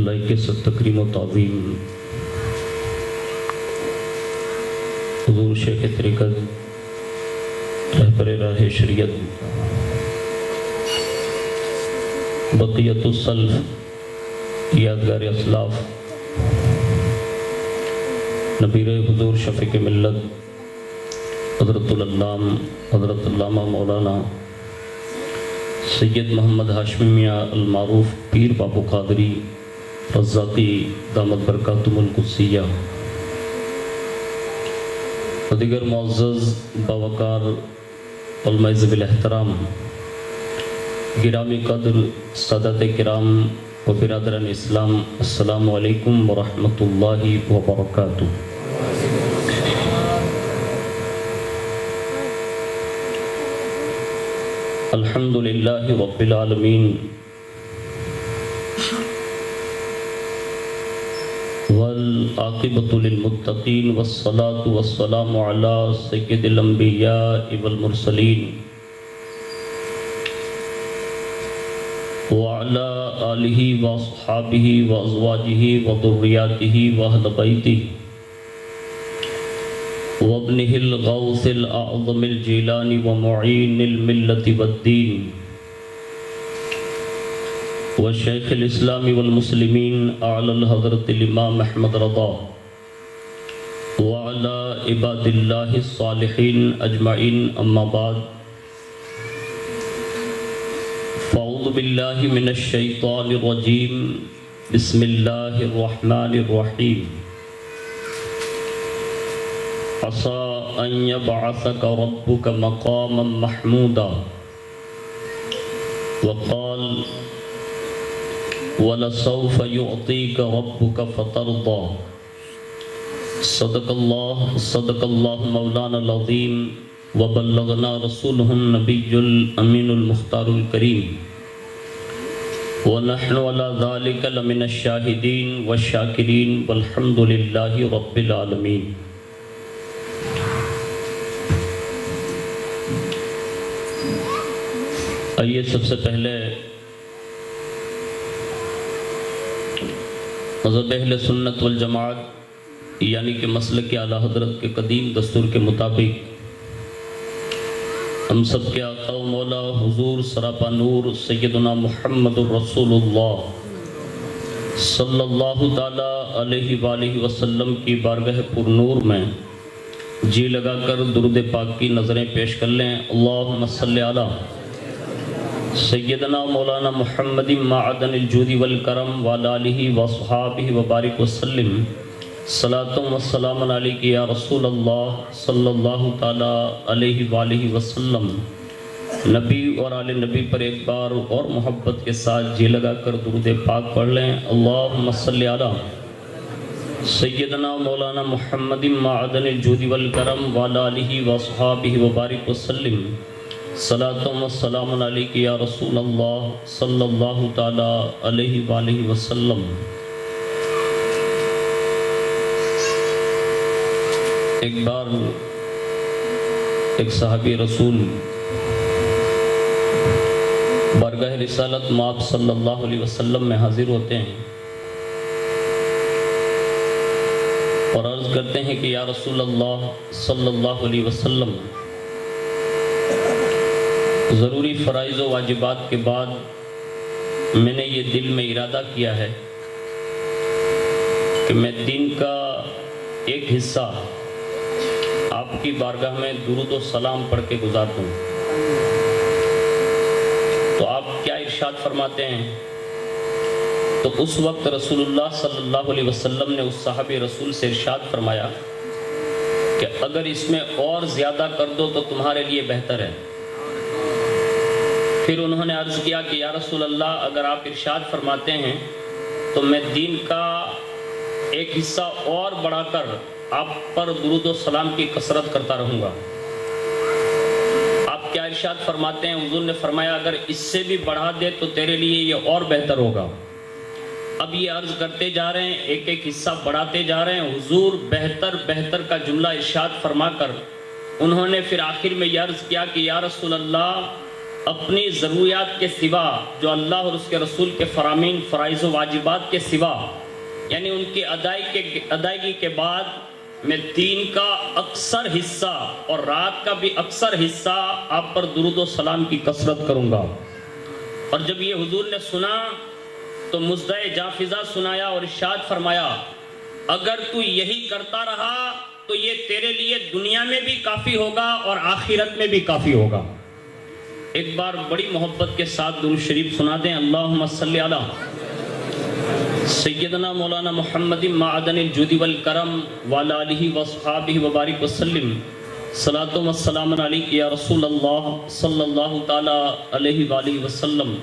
لائق سے تکریم و تعظیم حضور شیخ طریقت رہبر راہ شریعت بقیت السلف یادگار اسلاف نبیر حضور شفیع ملت حضرت العلام حضرت علامہ مولانا سید محمد ہاشمی میاں المعروف پیر بابو قادری رزاقی دامت برکاتہم القدسیہ و دیگر معزز باوقار علماء ذوی الاحترام گرامی قدر سادات کرام و برادران اسلام، السلام علیکم ورحمۃ اللہ وبرکاتہ۔ الحمد للہ رب العالمین والعاقبۃ للمتقین والصلاة والسلام علی سید الانبیاء والمرسلین وعلی آلہ واصحابہ وازواجہ وذریاتہ واہل بیتہ وابنہ الغوث الاعظم الجیلانی ومعین الملت والدین وشیخ الاسلام والمسلمین اعلی الحضرت الامام احمد رضا وعلی عباد اللہ الصالحین اجمعین، اما بعد فاعوذ باللہ من الشیطان الرجیم، بسم اللہ الرحمن الرحیم۔ عسى أن يبعثك ربك مقاما محمودا وقال ولسوف يعطيك ربك فترضى۔ صدق الله مولانا العظيم وبلغنا رسوله النبي الأمين المختار الكريم ونحن على ذلك لمن الشاهدين والشاكرين والحمد لله رب العالمين۔ آئیے سب سے پہلے مذہب اہل سنت والجماعت یعنی کہ مسلک اعلیٰ حضرت کے قدیم دستور کے مطابق ہم سب کے آقا و مولا حضور سراپا نور سیدنا محمد الرسول اللہ صلی اللہ تعالی علیہ وآلہ وسلم کی بارگاہ پر نور میں جی لگا کر درود پاک کی نظریں پیش کر لیں۔ اللہم صلی علی سیدنا مولانا محمد معدن الجود والکرم وعلی آلہ وصحابہ وبارک وسلم۔ صلاۃ و سلام علیک یا رسول اللہ صلی اللہ تعالی علیہ وآلہ وسلم۔ نبی اور آل نبی پر ایک بار اور محبت کے ساتھ جی لگا کر درود پاک پڑھ لیں۔ اللہم صلی علی سیدنا مولانا محمد معدن الجود والکرم وعلی آلہ وصحابہ وبارک وسلم۔ صلاۃ و سلام علیک یا رسول اللہ صلی اللہ تعالی علیہ وآلہ وسلم۔ ایک بار ایک صحابی رسول بارگاہ رسالت مآب صلی اللہ علیہ وسلم میں حاضر ہوتے ہیں اور عرض کرتے ہیں کہ یا رسول اللہ صلی اللہ علیہ وسلم، ضروری فرائض و واجبات کے بعد میں نے یہ دل میں ارادہ کیا ہے کہ میں دین کا ایک حصہ آپ کی بارگاہ میں درود و سلام پڑھ کے گزار دوں۔ تو آپ کیا ارشاد فرماتے ہیں؟ تو اس وقت رسول اللہ صلی اللہ علیہ وسلم نے اس صحابی رسول سے ارشاد فرمایا کہ اگر اس میں اور زیادہ کر دو تو تمہارے لیے بہتر ہے۔ پھر انہوں نے عرض کیا کہ یا رسول اللہ، اگر آپ ارشاد فرماتے ہیں تو میں دین کا ایک حصہ اور بڑھا کر آپ پر درود و سلام کی کثرت کرتا رہوں گا۔ آپ کیا ارشاد فرماتے ہیں؟ حضور نے فرمایا اگر اس سے بھی بڑھا دے تو تیرے لیے یہ اور بہتر ہوگا۔ اب یہ عرض کرتے جا رہے ہیں، ایک ایک حصہ بڑھاتے جا رہے ہیں۔ حضور بہتر بہتر کا جملہ ارشاد فرما کر انہوں نے پھر آخر میں یہ عرض کیا کہ یا رسول اللہ، اپنی ضروریات کے سوا، جو اللہ اور اس کے رسول کے فرامین فرائض و واجبات کے سوا، یعنی ان کی ادائیگی کے بعد میں دین کا اکثر حصہ اور رات کا بھی اکثر حصہ آپ پر درود و سلام کی کثرت کروں گا۔ اور جب یہ حضور نے سنا تو مزدہ جافزہ سنایا اور ارشاد فرمایا، اگر تو یہی کرتا رہا تو یہ تیرے لیے دنیا میں بھی کافی ہوگا اور آخرت میں بھی کافی ہوگا۔ ایک بار بڑی محبت کے ساتھ درود شریف سنا دیں۔ اللہم صلی علی سیدنا مولانا محمد معدن الجود والکرم وعلی آلہ واصحابہ وبارک وسلم، صلاۃ و سلام علیک یا رسول اللہ صلی اللہ تعالی علیہ وآلہ وسلم۔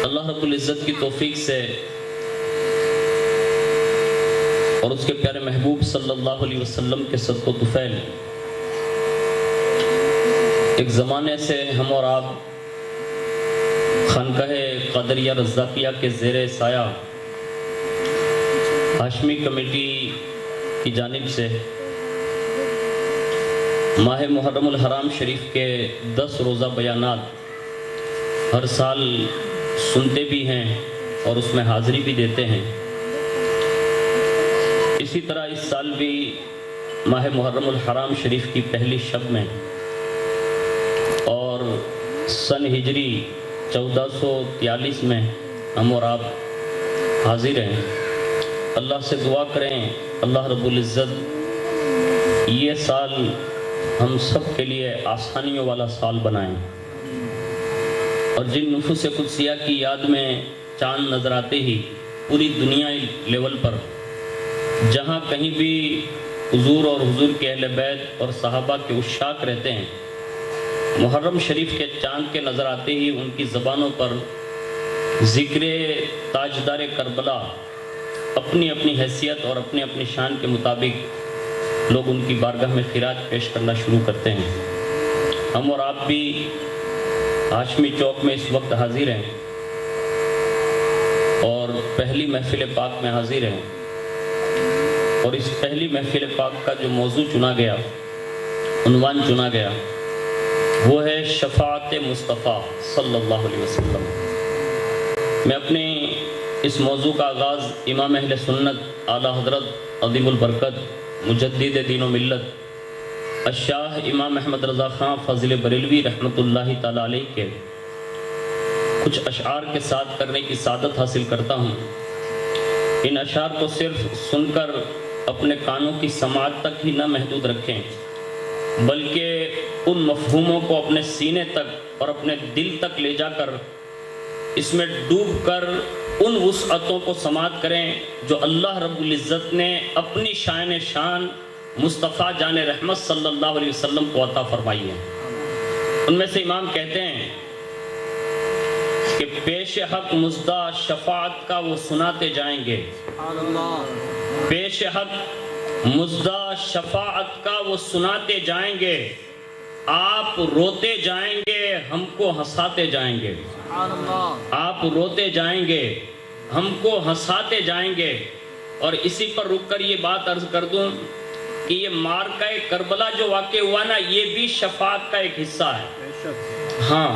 اللہ رب العزت کی توفیق سے اور اس کے پیارے محبوب صلی اللہ علیہ وسلم کے صدق و طفیل ایک زمانے سے ہم اور آپ خانقاہ قادریہ رزاقیہ کے زیر سایہ ہاشمی کمیٹی کی جانب سے ماہ محرم الحرام شریف کے 10 روزہ بیانات ہر سال سنتے بھی ہیں اور اس میں حاضری بھی دیتے ہیں۔ اسی طرح اس سال بھی ماہ محرم الحرام شریف کی پہلی شب میں اور سن ہجری 1443 میں ہم اور آپ حاضر ہیں۔ اللہ سے دعا کریں اللہ رب العزت یہ سال ہم سب کے لیے آسانیوں والا سال بنائیں، اور جن نفوس قدسیہ کی یاد میں چاند نظر آتے ہی پوری دنیا لیول پر جہاں کہیں بھی حضور اور حضور کے اہل بیت اور صحابہ کے عشاق رہتے ہیں، محرم شریف کے چاند کے نظر آتے ہی ان کی زبانوں پر ذکر تاجدار کربلا اپنی اپنی حیثیت اور اپنی اپنی شان کے مطابق لوگ ان کی بارگاہ میں خراج پیش کرنا شروع کرتے ہیں۔ ہم اور آپ بھی ہاشمی چوک میں اس وقت حاضر ہیں اور پہلی محفل پاک میں حاضر ہیں، اور اس پہلی محفل پاک کا جو موضوع چنا گیا، عنوان چنا گیا، وہ ہے شفاعت مصطفیٰ صلی اللہ علیہ وسلم۔ میں اپنے اس موضوع کا آغاز امام اہل سنت اعلیٰ حضرت عظیم البرکت مجدد دین و ملت الشاہ امام احمد رضا خان فاضل بریلوی رحمۃ اللہ تعالیٰ علیہ کے کچھ اشعار کے ساتھ کرنے کی سعادت حاصل کرتا ہوں۔ ان اشعار کو صرف سن کر اپنے کانوں کی سماعت تک ہی نہ محدود رکھیں، بلکہ ان مفہوموں کو اپنے سینے تک اور اپنے دل تک لے جا کر اس میں ڈوب کر ان وسعتوں کو سماعت کریں جو اللہ رب العزت نے اپنی شان مصطفیٰ جان رحمت صلی اللہ علیہ وسلم کو عطا فرمائی ہے۔ ان میں سے امام کہتے ہیں کہ پیش حق مزدہ شفاعت کا وہ سناتے جائیں گے، پیش حق مزدہ شفاعت کا وہ سناتے جائیں گے، آپ روتے جائیں گے ہم کو ہنساتے جائیں گے، آپ روتے جائیں گے ہم کو ہنساتے جائیں گے۔ اور اسی پر رک کر یہ بات عرض کر دوں کہ یہ معرکہ کربلا جو واقع ہوا نا، یہ بھی شفاعت کا ایک حصہ ہے۔ ہاں،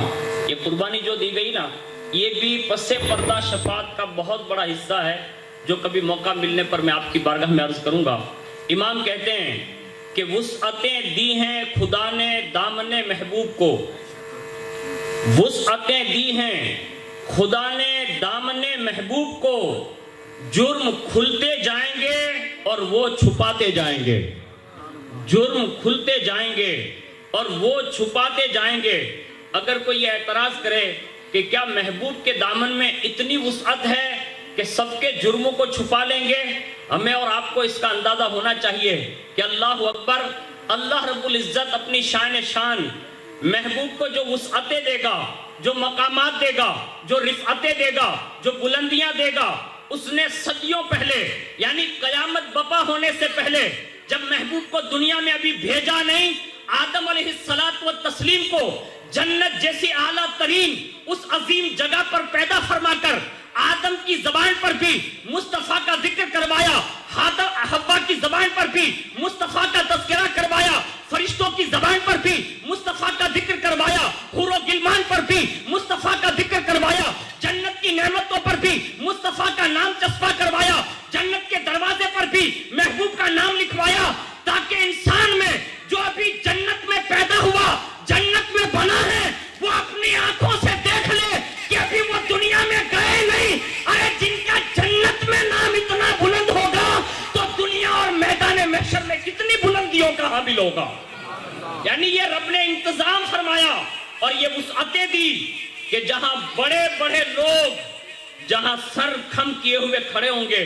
یہ قربانی جو دی گئی نا، یہ بھی پس پردہ شفاعت کا بہت بڑا حصہ ہے، جو کبھی موقع ملنے پر میں آپ کی بارگاہ میں عرض کروں گا۔ امام کہتے ہیں کہ وسعتیں دی ہیں خدا نے دامن محبوب کو، وسعتیں دی ہیں خدا نے دامن محبوب کو، جرم کھلتے جائیں گے اور وہ چھپاتے جائیں گے، جرم کھلتے جائیں گے اور وہ چھپاتے جائیں گے۔ اگر کوئی یہ اعتراض کرے کہ کیا محبوب کے دامن میں اتنی وسعت ہے کہ سب کے جرموں کو چھپا لیں گے، ہمیں اور آپ کو اس کا اندازہ ہونا چاہیے کہ اللہ اکبر، اللہ رب العزت اپنی شان محبوب کو جو وسعتیں دے گا، جو مقامات دے گا، جو رفعتیں دے گا، جو بلندیاں دے گا، اس نے صدیوں پہلے یعنی قیامت بپا ہونے سے پہلے جب محبوب کو دنیا میں ابھی بھیجا نہیں، آدم علیہ الصلاۃ والتسلیم کو جنت جیسی اعلیٰ ترین اس عظیم جگہ پر پیدا فرما کر آدم کی زبان پر بھی مصطفیٰ کا ذکر کروایا، حوا کی زبان پر بھی مصطفیٰ کا تذکرہ کروایا، فرشتوں کی زبان پر بھی مصطفیٰ کا ذکر کروایا، ہوگا. یعنی یہ رب نے انتظام فرمایا اور یہ وسعتیں دی کہ جہاں بڑے بڑے لوگ جہاں سر کھم کیے ہوئے کھڑے ہوں گے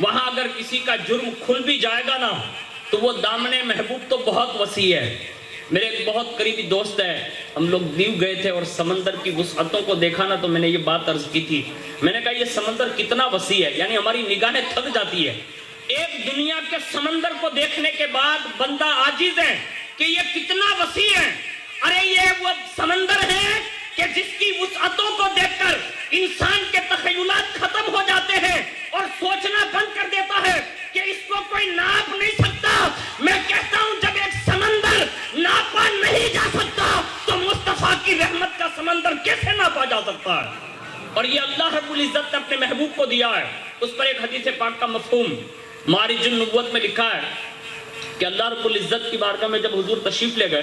وہاں اگر کسی کا جرم کھل بھی جائے گا نا تو وہ دامن محبوب تو بہت وسیع ہے. میرے ایک بہت قریبی دوست ہے, ہم لوگ دیو گئے تھے اور سمندر کی وسعتوں کو دیکھا نا تو میں نے یہ بات عرض کی تھی. میں نے کہا یہ سمندر کتنا وسیع ہے, یعنی ہماری نگاہیں تھک جاتی ہے. ایک دنیا کے سمندر کو دیکھنے کے بعد بندہ عاجز ہے کہ یہ کتنا وسیع ہے. ارے یہ وہ سمندر ہے کہ جس کی وسعتوں کو دیکھ کر انسان کے تخیلات ختم ہو جاتے ہیں اور سوچنا بند کر دیتا ہے کہ اس کو کوئی ناپ نہیں سکتا. میں کہتا ہوں جب ایک سمندر ناپا نہیں جا سکتا تو مصطفیٰ کی رحمت کا سمندر کیسے ناپا جا سکتا ہے؟ اور یہ اللہ رب العزت نے اپنے محبوب کو دیا ہے. اس پر ایک حدیث پاک کا مفہوم معارج النبوت میں لکھا ہے کہ اللہ رب العزت کی بارگاہ میں جب حضور تشریف لے گئے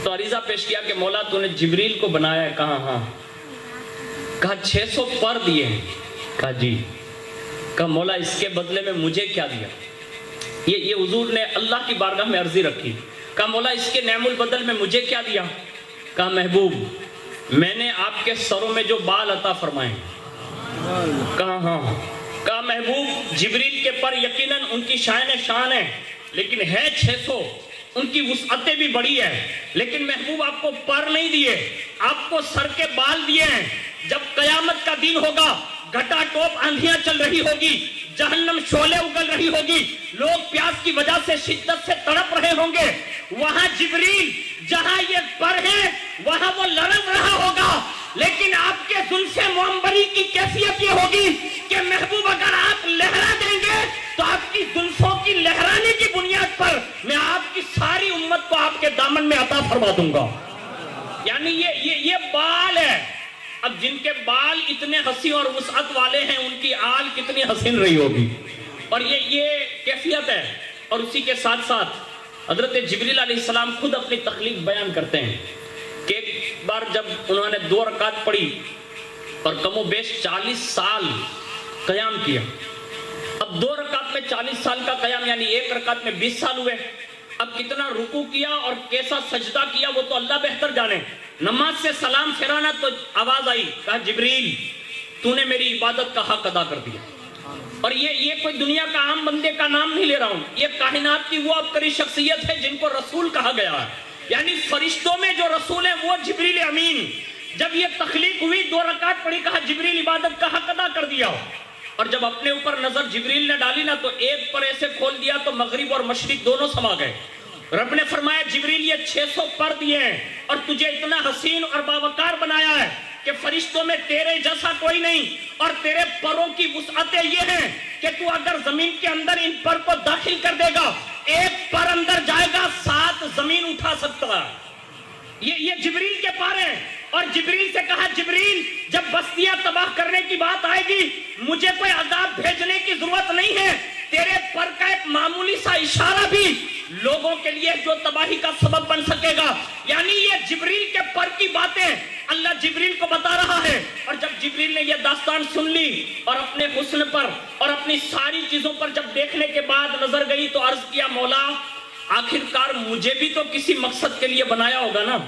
تو عریضہ پیش کیا کہ مولا تو نے جبریل کو بنایا ہے. کہا ہاں. کہا 600 پر دیے ہیں. کہا جی. کہا مولا اس کے بدلے میں مجھے کیا دیا؟ یہ حضور نے اللہ کی بارگاہ میں عرضی رکھی. کہا مولا اس کے نعم البدل میں مجھے کیا دیا؟ کہا محبوب میں نے آپ کے سروں میں جو بال عطا فرمائے. کہا ہاں. کہا محبوب جبریل کے پر یقیناً ان کی شان ہے لیکن ہے 600, ان کی وسعتیں بھی بڑی ہے, لیکن محبوب آپ کو پر نہیں دیے, آپ کو سر کے بال دیے ہیں. جب قیامت کا دن ہوگا گھٹا ٹوپ آندھیاں چل رہی ہوگی, جہنم شعلے اگل رہی ہوگی, لوگ پیاس کی وجہ سے شدت سے تڑپ رہے ہوں گے, وہاں جبریل جہاں یہ پر ہے وہاں وہ لڑک رہا ہوگا, لیکن آپ کے زلف معمبری کی کیفیت یہ ہوگی کہ محبوب اگر آپ لہرا دیں گے تو آپ کی زلفوں کی لہرانے کی بنیاد پر میں آپ کی ساری امت کو آپ کے دامن میں عطا فرما دوں گا. یعنی یہ بال ہے. اب جن کے بال اتنے حسین اور وسعت والے ہیں ان کی آل کتنی حسین رہی ہوگی. اور یہ کیفیت ہے. اور اسی کے ساتھ ساتھ حضرت جبریل علیہ السلام خود اپنی تخلیق بیان کرتے ہیں کہ ایک بار جب انہوں نے 2 رکعت پڑھی اور کم و بیش 40 سال قیام کیا. اب 2 رکعت میں 40 سال کا قیام یعنی 1 رکعت میں 20 سال ہوئے. اب کتنا رکوع کیا اور کیسا سجدہ کیا وہ تو اللہ بہتر جانے. نماز سے سلام پھرانا تو آواز آئی, کہا جبریل تو نے میری عبادت کا حق ادا کر دیا. اور یہ کوئی دنیا کا عام بندے کا نام نہیں لے رہا ہوں, یہ کائنات کی وہ ابتری شخصیت ہے جن کو رسول کہا گیا ہے. یعنی فرشتوں میں جو رسول ہے وہ جبریل امین. جب یہ تخلیق ہوئی 2 رکعت پڑھی, کہا جبریل عبادت کا حق ادا کر دیا. اور جب اپنے اوپر نظر جبریل نے ڈالی نا تو ایک پر ایسے کھول دیا تو مغرب اور مشرق دونوں سما گئے. رب نے فرمایا جبریل یہ 600 پر دیے ہیں اور تجھے اتنا حسین اور باوقار بنایا ہے کہ فرشتوں میں تیرے جیسا کوئی نہیں, اور تیرے پروں کی وسعتیں یہ ہیں کہ تو اگر زمین کے اندر ان پر کو داخل کر دے گا, ایک پر اندر جائے گا 7 زمین اٹھا سکتا ہے. یہ جبریل کے پر ہیں. اور جبریل سے کہا جبریل جب بستیاں تباہ کرنے کی بات آئے گی مجھے کوئی عذاب بھیجنے کی ضرورت نہیں ہے, تیرے پر کا ایک معمولی سا اشارہ بھی لوگوں کے لیے جو تباہی کا سبب بن سکے گا. یعنی یہ جبریل کے پر کی باتیں اللہ جبریل کو بتا رہا ہے. اور جب جبریل نے یہ داستان سن لی اور اپنے حسن پر اور اپنی ساری چیزوں پر جب دیکھنے کے بعد نظر گئی تو عرض کیا مولا آخرکار مجھے بھی تو کسی مقصد کے لیے بنایا ہوگا نا.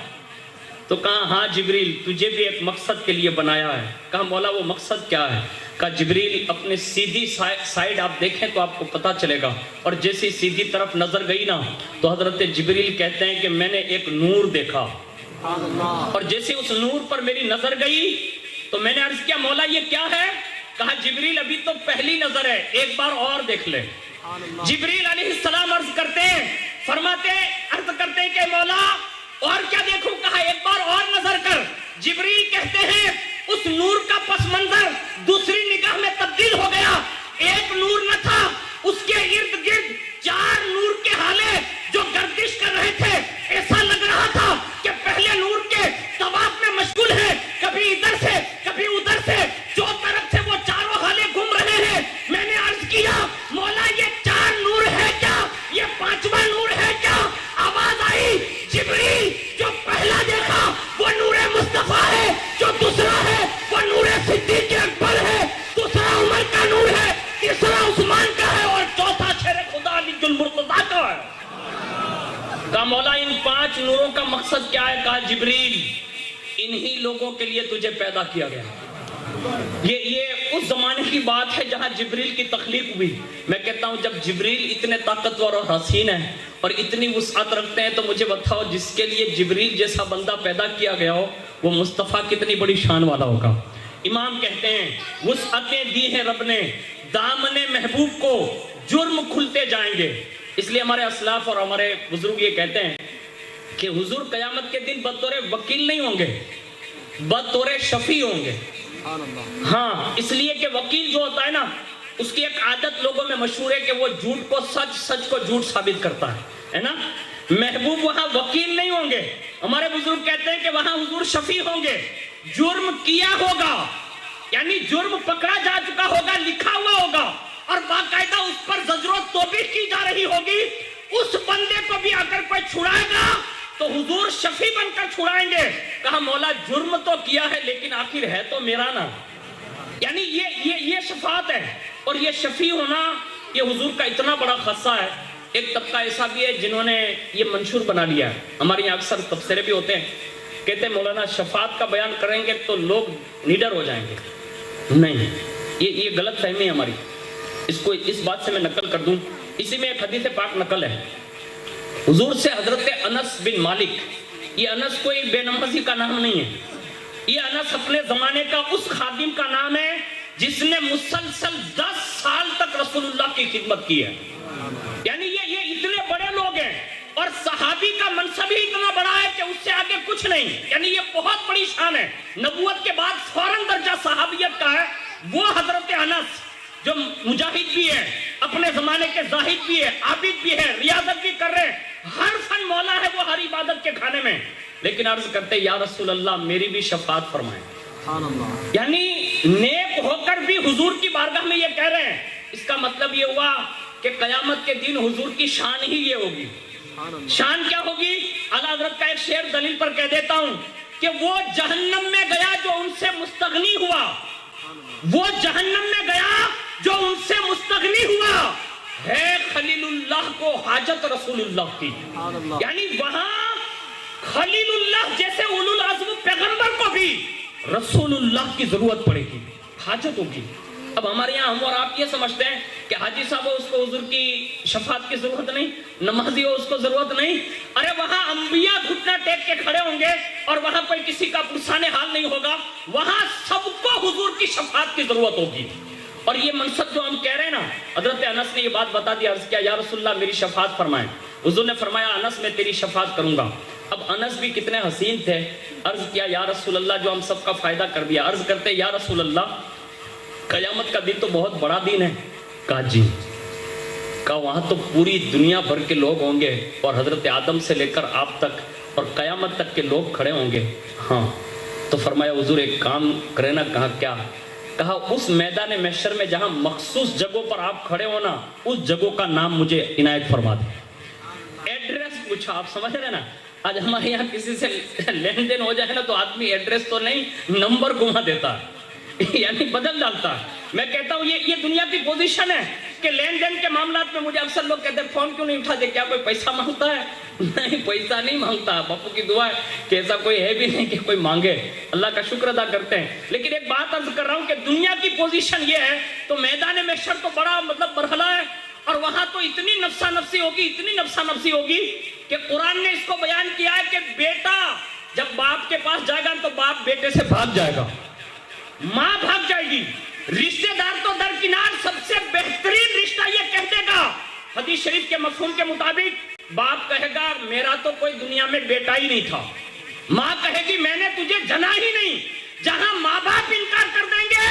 تو کہا ہاں جبریل تجھے بھی ایک مقصد کے لیے بنایا ہے. کہا مولا وہ مقصد کیا ہے؟ کہا جبریل اپنے سیدھی سائیڈ آپ دیکھیں تو آپ کو پتا چلے گا. اور جیسی سیدھی طرف نظر گئی نا تو حضرت جبریل کہتے ہیں کہ میں نے ایک نور دیکھا, اور جیسے اس نور پر میری نظر گئی تو میں نے عرض کیا مولا یہ کیا ہے؟ کہا جبریل ابھی تو پہلی نظر ہے, ایک بار اور دیکھ لے. جبریل علیہ السلام عرض کرتے ہیں کہ مولا اور کیا دیکھوں؟ کہا ایک بار اور نظر کر. جبریل کہتے ہیں اس نور کا پس منظر دوسری نگاہ میں تبدیل ہو گیا. ایک نور نہ تھا, اس کے ارد گرد 4 نور کے ہالے جو گردش کر رہے تھے. ایسا لگ رہا تھا کہ پہلے نور کے طواف میں مشغول ہے, کبھی ادھر سے کبھی ادھر سے, جو طرف سے وہ چاروں ہالے گھوم رہے ہیں. میں نے عرض کیا مولا یہ 4 نور ہے کیا؟ یہ 5واں نور ہے کیا؟ آواز آئی جبریل جو پہلا دیکھا وہ نور مصطفیٰ ہے, جو دوسرا ہے وہ نور صدیق اکبر ہے, دوسرا عمر کا نور ہے, تیسرا عثمان نوروں کا مقصد کیا ہے؟ کہا جبریل انہی لوگوں کے لیے تجھے پیدا کیا گیا. یہ اس زمانے کی بات ہے جہاں جبریل کی تخلیق ہوئی. میں کہتا ہوں جب جبریل اتنے طاقتور اور حسین ہیں اور اتنی وسعت رکھتے ہیں تو مجھے بتاؤ جس کے لیے جبریل جیسا بندہ پیدا کیا گیا ہو وہ مصطفیٰ کتنی بڑی شان والا ہوگا. امام کہتے ہیں وسعتیں دی ہیں رب نے دامن محبوب کو جرم کھلتے جائیں گے. اس لیے ہمارے اسلاف اور ہمارے بزرگ یہ کہتے ہیں کہ حضور قیامت کے دن بطور وکیل نہیں ہوں گے، بطور شفیع ہوں گے. ہاں اس لیے کہ وکیل جو ہوتا ہے نا اس کی ایک عادت لوگوں میں مشہور ہے کہ وہ جھوٹ کو سچ، سچ کو جھوٹ ثابت کرتا ہے نا. محبوب وہاں وکیل نہیں ہوں گے. ہمارے بزرگ کہتے ہیں کہ وہاں حضور شفیع ہوں گے. جرم کیا ہوگا یعنی جرم پکڑا جا چکا ہوگا، لکھا ہوا ہوگا اور باقاعدہ اس پر زجر و توبیخ کی جا رہی ہوگی. اس بندے کو بھی اگر کوئی چھڑائے گا تو حضور شفیع بن کر چھڑائیں گے. کہا مولا جرم تو کیا ہے لیکن آخر ہے تو میرا نا. یعنی یہ شفاعت ہے. اور یہ شفیع ہونا یہ حضور کا اتنا بڑا خاصہ ہے. ایک طبقہ ایسا بھی ہے جنہوں نے یہ منشور بنا لیا ہے. ہمارے یہاں اکثر تبصرے بھی ہوتے ہیں، کہتے ہیں مولانا شفاعت کا بیان کریں گے تو لوگ نڈر ہو جائیں گے. نہیں، یہ غلط فہمی ہے ہماری. اس بات سے میں نقل کر دوں. اسی میں ایک حدیث پاک نقل ہے حضور سے. حضرت انس بن مالک، یہ انس کوئی بے نمازی کا نام نہیں ہے، یہ انس اپنے زمانے کا اس خادم کا نام ہے جس نے مسلسل 10 سال تک رسول اللہ کی خدمت کی ہے. یعنی یہ اتنے بڑے لوگ ہیں اور صحابی کا منصب ہی اتنا بڑا ہے کہ اس سے آگے کچھ نہیں. یعنی یہ بہت بڑی شان ہے. نبوت کے بعد فوراً درجہ صحابیت کا ہے. وہ حضرت انس جو مجاہد بھی ہے، اپنے زمانے کے زاہد بھی ہے، عابد بھی ہے، ریاضت بھی کر رہے ہیں، ہر فن مولا ہے وہ ہر عبادت کے کھانے میں، لیکن عرض کرتے یا رسول اللہ میری بھی شفاعت فرمائیں. یعنی نیک ہو کر بھی حضور کی بارگاہ میں یہ کہہ رہے ہیں. اس کا مطلب یہ ہوا کہ قیامت کے دن حضور کی شان ہی یہ ہوگی. شان کیا ہوگی؟ اعلیٰ حضرت کا ایک شعر دلیل پر کہہ دیتا ہوں کہ وہ جہنم میں گیا جو ان سے مستغنی ہوا، وہ جہنم میں گیا جو ان سے مستغنی ہوا، ہے خلیل اللہ کو حاجت رسول اللہ کی. یعنی وہاں خلیل اللہ جیسے اولو العزم پیغمبر کو بھی رسول اللہ کی ضرورت پڑے گی، حاجت ہوگی. اب ہمارے یہاں ہم اور آپ یہ سمجھتے ہیں کہ حاجی صاحب ہو اس کو حضور کی شفاعت کی ضرورت نہیں، نمازی ہو اس کو ضرورت نہیں. ارے وہاں انبیاء گھٹنا ٹیک کے کھڑے ہوں گے اور وہاں کوئی کسی کا پرسان حال نہیں ہوگا. وہاں سب کو حضور کی شفاعت کی ضرورت ہوگی. اور یہ منصب جو ہم کہہ رہے ہیں نا، حضرت انس نے یہ بات بتا دی. عرض کیا یا رسول اللہ میری شفاعت فرمائیں. حضور نے فرمایا انس میں تیری شفاعت کروں گا. اب انس بھی کتنے حسین تھے. عرض کیا یا رسول اللہ جو ہم سب کا فائدہ کر دیا. عرض کرتے یا رسول اللہ قیامت کا دن تو بہت بڑا دن ہے. کہا جی. کہا وہاں تو پوری دنیا بھر کے لوگ ہوں گے اور حضرت آدم سے لے کر آپ تک اور قیامت تک کے لوگ کھڑے ہوں گے. ہاں. تو فرمایا حضور ایک کام کرے نا. کہا کیا؟ کہا اس میدان محشر میں جہاں مخصوص جگہوں پر آپ کھڑے ہو نا اس جگہوں کا نام مجھے عنایت فرما دیں. ایڈریس پوچھا. آپ سمجھ رہے نا آج ہمارے یہاں کسی سے لین دین ہو جائے نا تو آدمی ایڈریس تو نہیں نمبر گھما دیتا یعنی بدل ڈالتا. میں کہتا ہوں یہ دنیا کی پوزیشن ہے کہ لین دین کے معاملات میں مجھے اکثر لوگ کہتے ہیں فون کیوں نہیں اٹھاتے، کیا کوئی پیسہ مانگتا ہے؟ نہیں، پیسہ نہیں مانگتا. باپو کی دعا ہے کہ ایسا کوئی ہے بھی نہیں کہ کوئی مانگے. اللہ کا شکر ادا کرتے ہیں. لیکن ایک بات عرض کر رہا ہوں کہ دنیا کی پوزیشن یہ ہے تو میدان محشر تو بڑا مرحلہ ہے اور وہاں تو اتنی نفسا نفسی ہوگی، اتنی نفسا نفسی ہوگی کہ قرآن نے اس کو بیان کیا ہے کہ بیٹا جب باپ کے پاس جائے گا تو باپ بیٹے سے بھاگ جائے گا، ماں بھاگ جائے گی، رشتہ دار تو درکنار، سب سے بہترین رشتہ یہ کہہ دے گا حدیث شریف کے مفہوم کے مطابق باپ کہے گا میرا تو کوئی دنیا میں بیٹا ہی نہیں تھا. ماں کہے گی میں نے تجھے جنا ہی نہیں. جہاں ماں باپ انکار کر دیں گے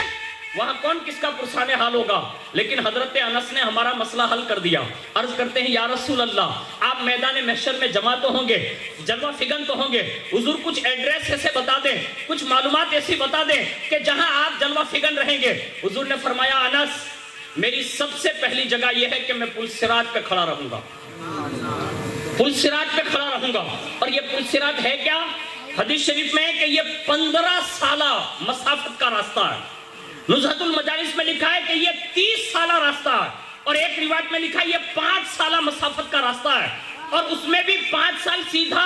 وہاں کون کس کا پرسان حال ہوگا. لیکن حضرت انس نے ہمارا مسئلہ حل کر دیا. عرض کرتے ہیں یا رسول اللہ آپ میدان محشر میں جمع تو ہوں گے، جلوہ فگن تو ہوں گے. حضور کچھ ایڈریس ایسے بتا دیں، کچھ معلومات ایسی بتا دیں کہ جہاں آپ جلوہ فگن رہیں گے. حضور نے فرمایا انس میری سب سے پہلی جگہ یہ ہے کہ میں پل صراط پہ کھڑا رہوں گا. پل صراط پہ کھڑا رہوں گا. اور یہ پل صراط ہے کیا؟ حدیث شریف میں ہے کہ یہ 15 سالہ مسافت کا راستہ ہے. نزہت المجالس میں لکھا ہے کہ یہ 30 سالہ راستہ ہے اور ایک روایت میں لکھا ہے یہ 5 سالہ مسافت کا راستہ ہے اور اس میں بھی 5 سال سیدھا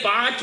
5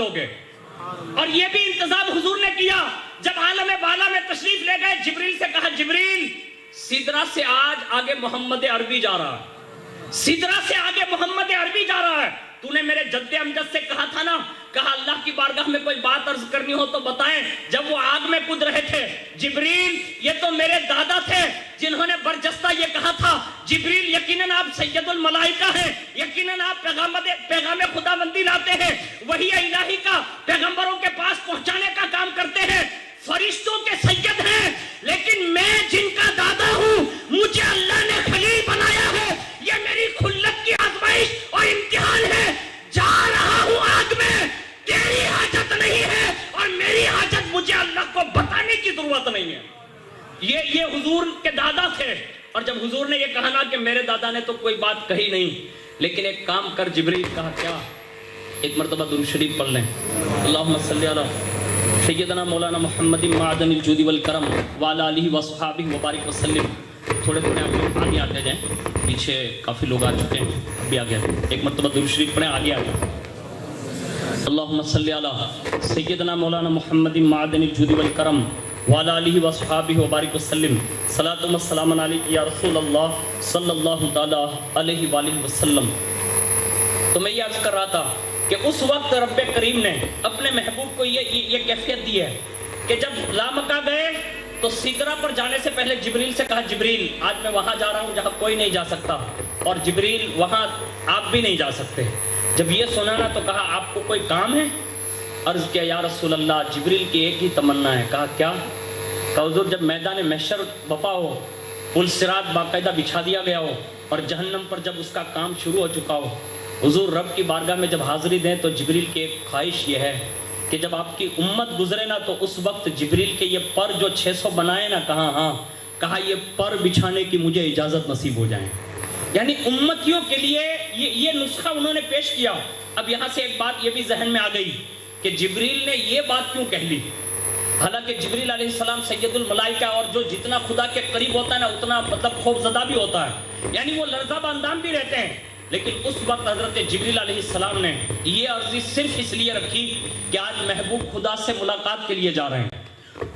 لوگ ہیں۔ اور یہ بھی انتظام حضور نے کیا، جب عالم بالا میں تشریف لے گئے جبریل سے کہا جبریل سدرہ سے آگے محمد عربی جا رہا ہے، سدرہ سے آگے محمد عربی جا رہا ہے، تو نے میرے جد امجد سے کہا تھا نا، کہا اللہ کی بارگاہ میں کوئی بات عرض کرنی ہو تو بتائیں۔ جب وہ آگ میں کود رہے تھے جبریل یہ تو میرے دادا تھے جنہوں نے برجستہ یہ کہا تھا جبریل یقیناً آپ سید الملائکہ ہیں، یقیناً آپ پیغام خداوندی لاتے ہیں، وحی الہی کا پیغمبروں کے پاس پہنچانے کا کام کرتے ہیں، فرشتوں کے سید ہیں، لیکن میں جن کا دادا ہوں مجھے اللہ نے خلیل بنایا ہے، یہ میری خلت کی آزمائش اور امتحان ہے، جا رہا ہوں آگ میں، تیری حاجت نہیں ہے اور میری حاجت مجھے اللہ کو بتانے کی ضرورت نہیں ہے۔ یہ حضور کے دادا تھے، اور جب حضور نے یہ کہا نا کہ میرے دادا نے تو کوئی بات کہی نہیں، لیکن ایک کام کر جبریل، کہا کیا؟ ایک مرتبہ درود شریف پڑھ لیں، اللہم صلی علی سیدنا مولانا محمد معدن الجود والکرم وعلی آلہ وصحابہ وبارک وسلم۔ تھوڑے آپ لوگ آگے آتے جائیں، پیچھے کافی لوگ آ چکے ہیں، ابھی آگے ایک مرتبہ درود شریف پڑھیں، آگے آگے۔ اللہم صلی علی سیدنا مولانا محمد معدن الجود والکرم وعلی آلہ وصحابہ وبارک وسلم، صلاۃ و سلام علیک یا رسول اللہ صلی اللہ تعالی علیہ وآلہ وسلم۔ تو میں یہ عرض کر رہا تھا کہ اس وقت رب کریم نے اپنے محبوب کو یہ کیفیت دی ہے کہ جب لامکہ گئے تو سدرہ پر جانے سے پہلے جبریل سے کہا جبریل آج میں وہاں جا رہا ہوں جہاں کوئی نہیں جا سکتا، اور جبریل وہاں آپ بھی نہیں جا سکتے۔ جب یہ سنا نا تو کہا آپ کو کوئی کام ہے؟ عرض کیا یا رسول اللہ جبریل کی ایک ہی تمنا ہے۔ کہا کیا؟ کہا حضور جب میدان محشر بپا ہو، پل صراط باقاعدہ بچھا دیا گیا ہو، اور جہنم پر جب اس کا کام شروع ہو چکا ہو، حضور رب کی بارگاہ میں جب حاضری دیں تو جبریل کی ایک خواہش یہ ہے کہ جب آپ کی امت گزرے نا تو اس وقت جبریل کے یہ پر جو 600 بنائے نا، کہا ہاں، کہا یہ پر بچھانے کی مجھے اجازت نصیب ہو جائیں۔ یعنی امتیوں کے لیے یہ نسخہ انہوں نے پیش کیا۔ اب یہاں سے ایک بات یہ بھی ذہن میں آ گئی کہ جبریل نے یہ بات کیوں کہہ لی؟ حالانکہ جبریل علیہ السلام سید الملائکہ، اور جو جتنا خدا کے قریب ہوتا ہے نا اتنا مطلب خوف زدہ بھی ہوتا ہے، یعنی وہ لرزہ باندام بھی رہتے ہیں، لیکن اس وقت حضرت جبریل علیہ السلام نے یہ عرضی صرف اس لیے رکھی کہ آج محبوب خدا سے ملاقات کے لیے جا رہے ہیں،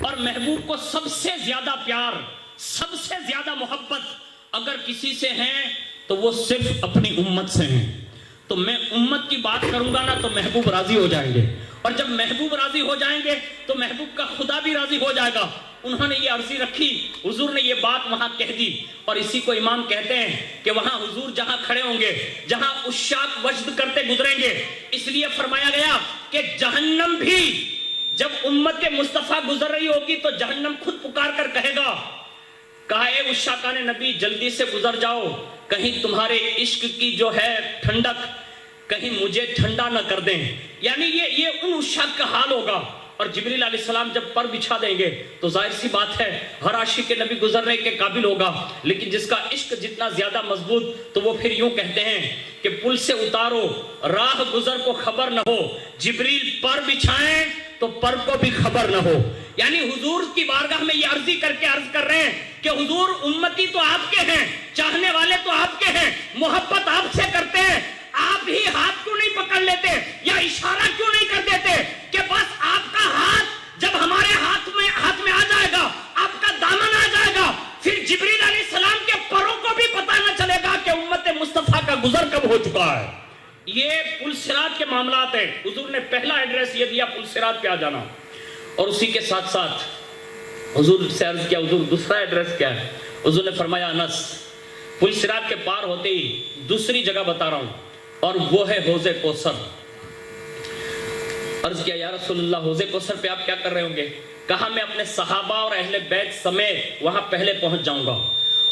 اور محبوب کو سب سے زیادہ پیار، سب سے زیادہ محبت اگر کسی سے ہیں تو وہ صرف اپنی امت سے ہیں۔ تو میں امت کی بات کروں گا نا تو محبوب راضی ہو جائیں گے، اور جب محبوب راضی ہو جائیں گے تو محبوب کا خدا بھی راضی ہو جائے گا۔ انہوں نے یہ عرضی رکھی، حضور نے یہ بات وہاں کہہ دی، اور اسی کو امام کہتے ہیں کہ وہاں حضور جہاں کھڑے ہوں گے، جہاں عشاق وجد کرتے گزریں گے، اس لیے فرمایا گیا کہ جہنم بھی جب امت مصطفیٰ گزر رہی ہوگی تو جہنم خود پکار کر کہے گا، کہا اے عشاقان نبی جلدی سے گزر جاؤ، کہیں تمہارے عشق کی جو ہے ٹھنڈک کہیں مجھے ٹھنڈا نہ کر دیں۔ یعنی یہ ان عشاق کا حال ہوگا۔ اور جبریل علیہ السلام جب پر بچھا دیں گے تو ظاہر سی بات ہے ہر عاشق کے نبی گزرنے کے قابل ہوگا، لیکن جس کا عشق جتنا زیادہ مضبوط تو وہ پھر یوں کہتے ہیں کہ پل سے اتارو راہ گزر کو خبر نہ ہو، جبریل پر بچھائیں تو پر کو بھی خبر نہ ہو۔ یعنی حضور کی بارگاہ میں یہ عرضی کر کے عرض کر رہے ہیں کہ حضور امتی تو آپ کے ہیں، چاہنے والے تو آپ کے ہیں، محبت آپ سے کرتے ہیں، آپ ہی ہاتھ کیوں نہیں پکڑ لیتے یا اشارہ کیوں نہیں کر دیتے کہ بس آپ کا ہاتھ جب ہمارے ہاتھ میں آ جائے گا، آپ کا دامن آ جائے گا، پھر جبریل علیہ السلام کے پروں کو بھی پتہ نہ چلے گا کہ امت مصطفیٰ کا گزر کب ہو چکا ہے۔ یہ پل صراط کے معاملات ہیں۔ حضور نے پہلا ایڈریس یہ دیا پل صراط پہ آ جانا، اور اسی کے ساتھ ساتھ حضور سے عرض کیا حضور دوسرا ایڈریس کیا ہے؟ حضور نے فرمایا انس پل صراط کے پار ہوتے ہی دوسری جگہ بتا رہا ہوں، اور وہ ہے حوض کوثر۔ عرض کیا یا رسول اللہ حوض کوثر پہ آپ کیا کر رہے ہوں گے؟ کہا میں اپنے صحابہ اور اہل بیت سمیت وہاں پہلے پہنچ جاؤں گا،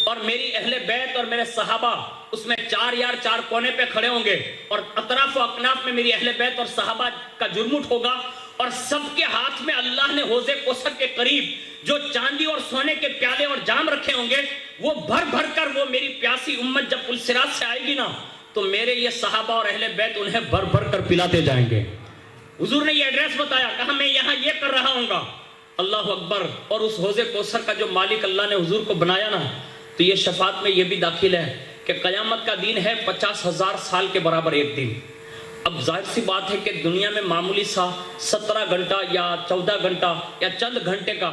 اور میری اہل بیت اور میرے صحابہ اس میں چار کونے پہ کھڑے ہوں گے، اور اطراف و اکناف میں میری اہل بیت اور صحابہ کا جرمٹ ہوگا، اور سب کے ہاتھ میں اللہ نے حوض کوثر کے قریب جو چاندی اور سونے کے پیالے اور جام رکھے ہوں گے، وہ بھر بھر کر وہ میری پیاسی امت جب پل صراط سے آئے گی نا تو میرے یہ صحابہ اور اہل بیت انہیں بھر بھر کر پلاتے جائیں گے۔ حضور نے یہ ایڈریس بتایا، کہا میں یہاں یہ کر رہا ہوں گا۔ اللہ اکبر۔ اور اس حوض کوثر کا جو مالک اللہ نے حضور کو بنایا نا، تو یہ شفاعت میں یہ بھی داخل ہے کہ قیامت کا دن ہے 50,000 سال کے برابر ایک دن، اب ظاہر سی بات ہے کہ دنیا میں معمولی سا 17 گھنٹہ یا 14 گھنٹہ یا چند گھنٹے کا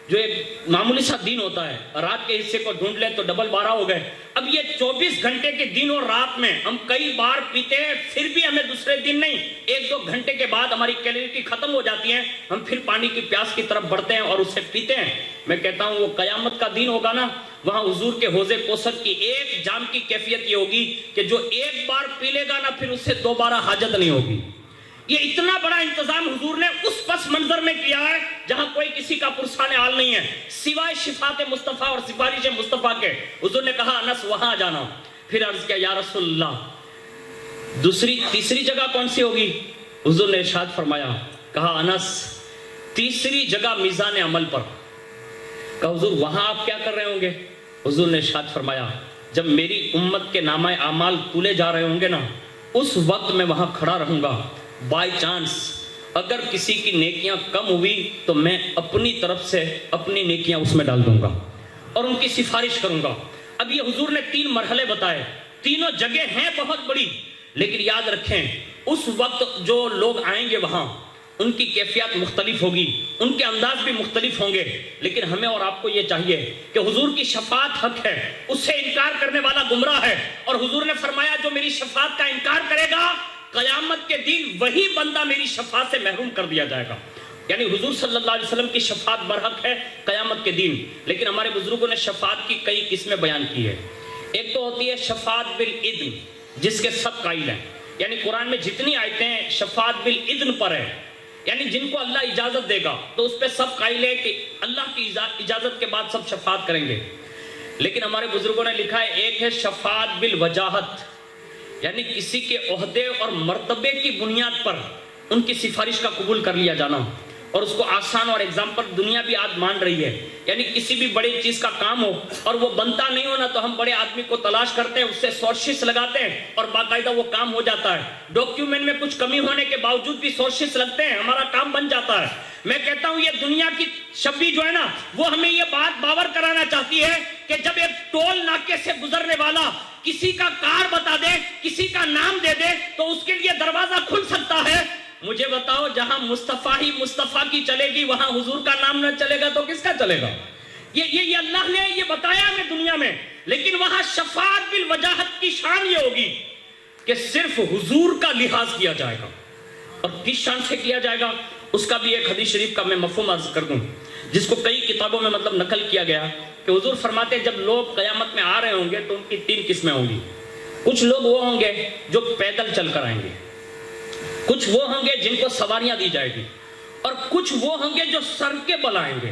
جو ایک معمولی سا دن ہوتا ہے، رات کے حصے کو ڈھونڈ لیں تو ڈبل 12 ہو گئے۔ اب یہ 24 گھنٹے کے دن اور رات میں ہم کئی بار پیتے ہیں، پھر بھی ہمیں دوسرے دن نہیں، 1-2 گھنٹے کے بعد ہماری کیلوری ختم ہو جاتی ہیں، ہم پھر پانی کی پیاس کی طرف بڑھتے ہیں اور اسے پیتے ہیں۔ میں کہتا ہوں وہ قیامت کا دن ہوگا نا، وہاں حضور کے حوض کوثر کی ایک جام کی کیفیت یہ ہوگی کہ جو ایک بار پی لے گا نا پھر اس سے دوبارہ حاجت نہیں ہوگی۔ یہ اتنا بڑا انتظام حضور نے اس پس منظر میں کیا ہے جہاں کوئی کسی کا پرسان حال نہیں ہے سوائے شفاعت مصطفیٰ اور سفارش مصطفیٰ کے۔ حضور نے کہا انس وہاں جانا، پھر عرض کیا یا رسول اللہ تیسری جگہ کون سی ہوگی؟ حضور نے ارشاد فرمایا، کہا انس تیسری جگہ میزان عمل پر۔ کہا حضور وہاں آپ کیا کر رہے ہوں گے؟ حضور نے ارشاد فرمایا جب میری امت کے نامہ اعمال تولے جا رہے ہوں گے نا اس وقت میں وہاں کھڑا رہوں گا، بائی چانس اگر کسی کی نیکیاں کم ہوئی تو میں اپنی طرف سے اپنی نیکیاں اس میں ڈال دوں گا اور ان کی سفارش کروں گا۔ اب یہ حضور نے 3 مرحلے بتائے، تینوں جگہ ہیں بہت بڑی، لیکن یاد رکھیں اس وقت جو لوگ آئیں گے وہاں ان کی کیفیت مختلف ہوگی، ان کے انداز بھی مختلف ہوں گے، لیکن ہمیں اور آپ کو یہ چاہیے کہ حضور کی شفاعت حق ہے، اس سے انکار کرنے والا گمراہ ہے، اور حضور نے فرمایا جو میری شفاعت کا انکار کرے گا قیامت کے دن وہی بندہ میری شفاعت سے محروم کر دیا جائے گا۔ یعنی حضور صلی اللہ علیہ وسلم کی شفاعت برحق ہے قیامت کے دن، لیکن ہمارے بزرگوں نے شفاعت کی کئی قسمیں بیان کی ہے۔ ایک تو ہوتی ہے شفاعت بالاذن جس کے سب قائل ہیں، یعنی قرآن میں جتنی آیتیں شفاعت بالاذن پر ہے، یعنی جن کو اللہ اجازت دے گا تو اس پہ سب قائل ہے کہ اللہ کی اجازت کے بعد سب شفاعت کریں گے۔ لیکن ہمارے بزرگوں نے لکھا ہے ایک ہے شفاعت بالوجاہت، یعنی کسی کے عہدے اور مرتبے کی بنیاد پر ان کی سفارش کا قبول کر لیا جانا، اور اس کو آسان اور ایگزامپل دنیا بھی آج مان رہی ہے۔ یعنی کسی بھی بڑی چیز کا کام ہو اور وہ بنتا نہیں ہونا تو ہم بڑے آدمی کو تلاش کرتے ہیں، اس سے سورسز لگاتے ہیں اور باقاعدہ وہ کام ہو جاتا ہے۔ ڈاکیومنٹ میں کچھ کمی ہونے کے باوجود بھی سورسز لگتے ہیں، ہمارا کام بن جاتا ہے۔ میں کہتا ہوں یہ دنیا کی شبی جو ہے نا وہ ہمیں یہ بات باور کرانا چاہتی ہے کہ جب ایک ٹول ناکے سے گزرنے والا کسی کا کار بتا دے، کسی کا نام دے دے تو اس کے لیے دروازہ کھل سکتا ہے۔ مجھے بتاؤ جہاں مصطفیٰ ہی مصطفیٰ کی چلے گی وہاں حضور کا نام نہ چلے گا تو کس کا چلے گا؟ یہ اللہ نے یہ بتایا ہمیں دنیا میں، لیکن وہاں شفاعت بالوجاہت کی شان یہ ہوگی کہ صرف حضور کا لحاظ کیا جائے گا، اور کس شان سے کیا جائے گا اس کا بھی ایک حدیث شریف کا میں مفہوم عرض کر دوں جس کو کئی کتابوں میں نقل کیا گیا کہ حضور فرماتے ہیں جب لوگ قیامت میں آ رہے ہوں گے تو ان کی 3 قسمیں ہوں گی۔ کچھ لوگ وہ ہوں گے جو پیدل چل کر آئیں گے، کچھ وہ ہوں گے جن کو سواریاں دی جائے گی، اور کچھ وہ ہوں گے جو سر کے بل آئیں گے۔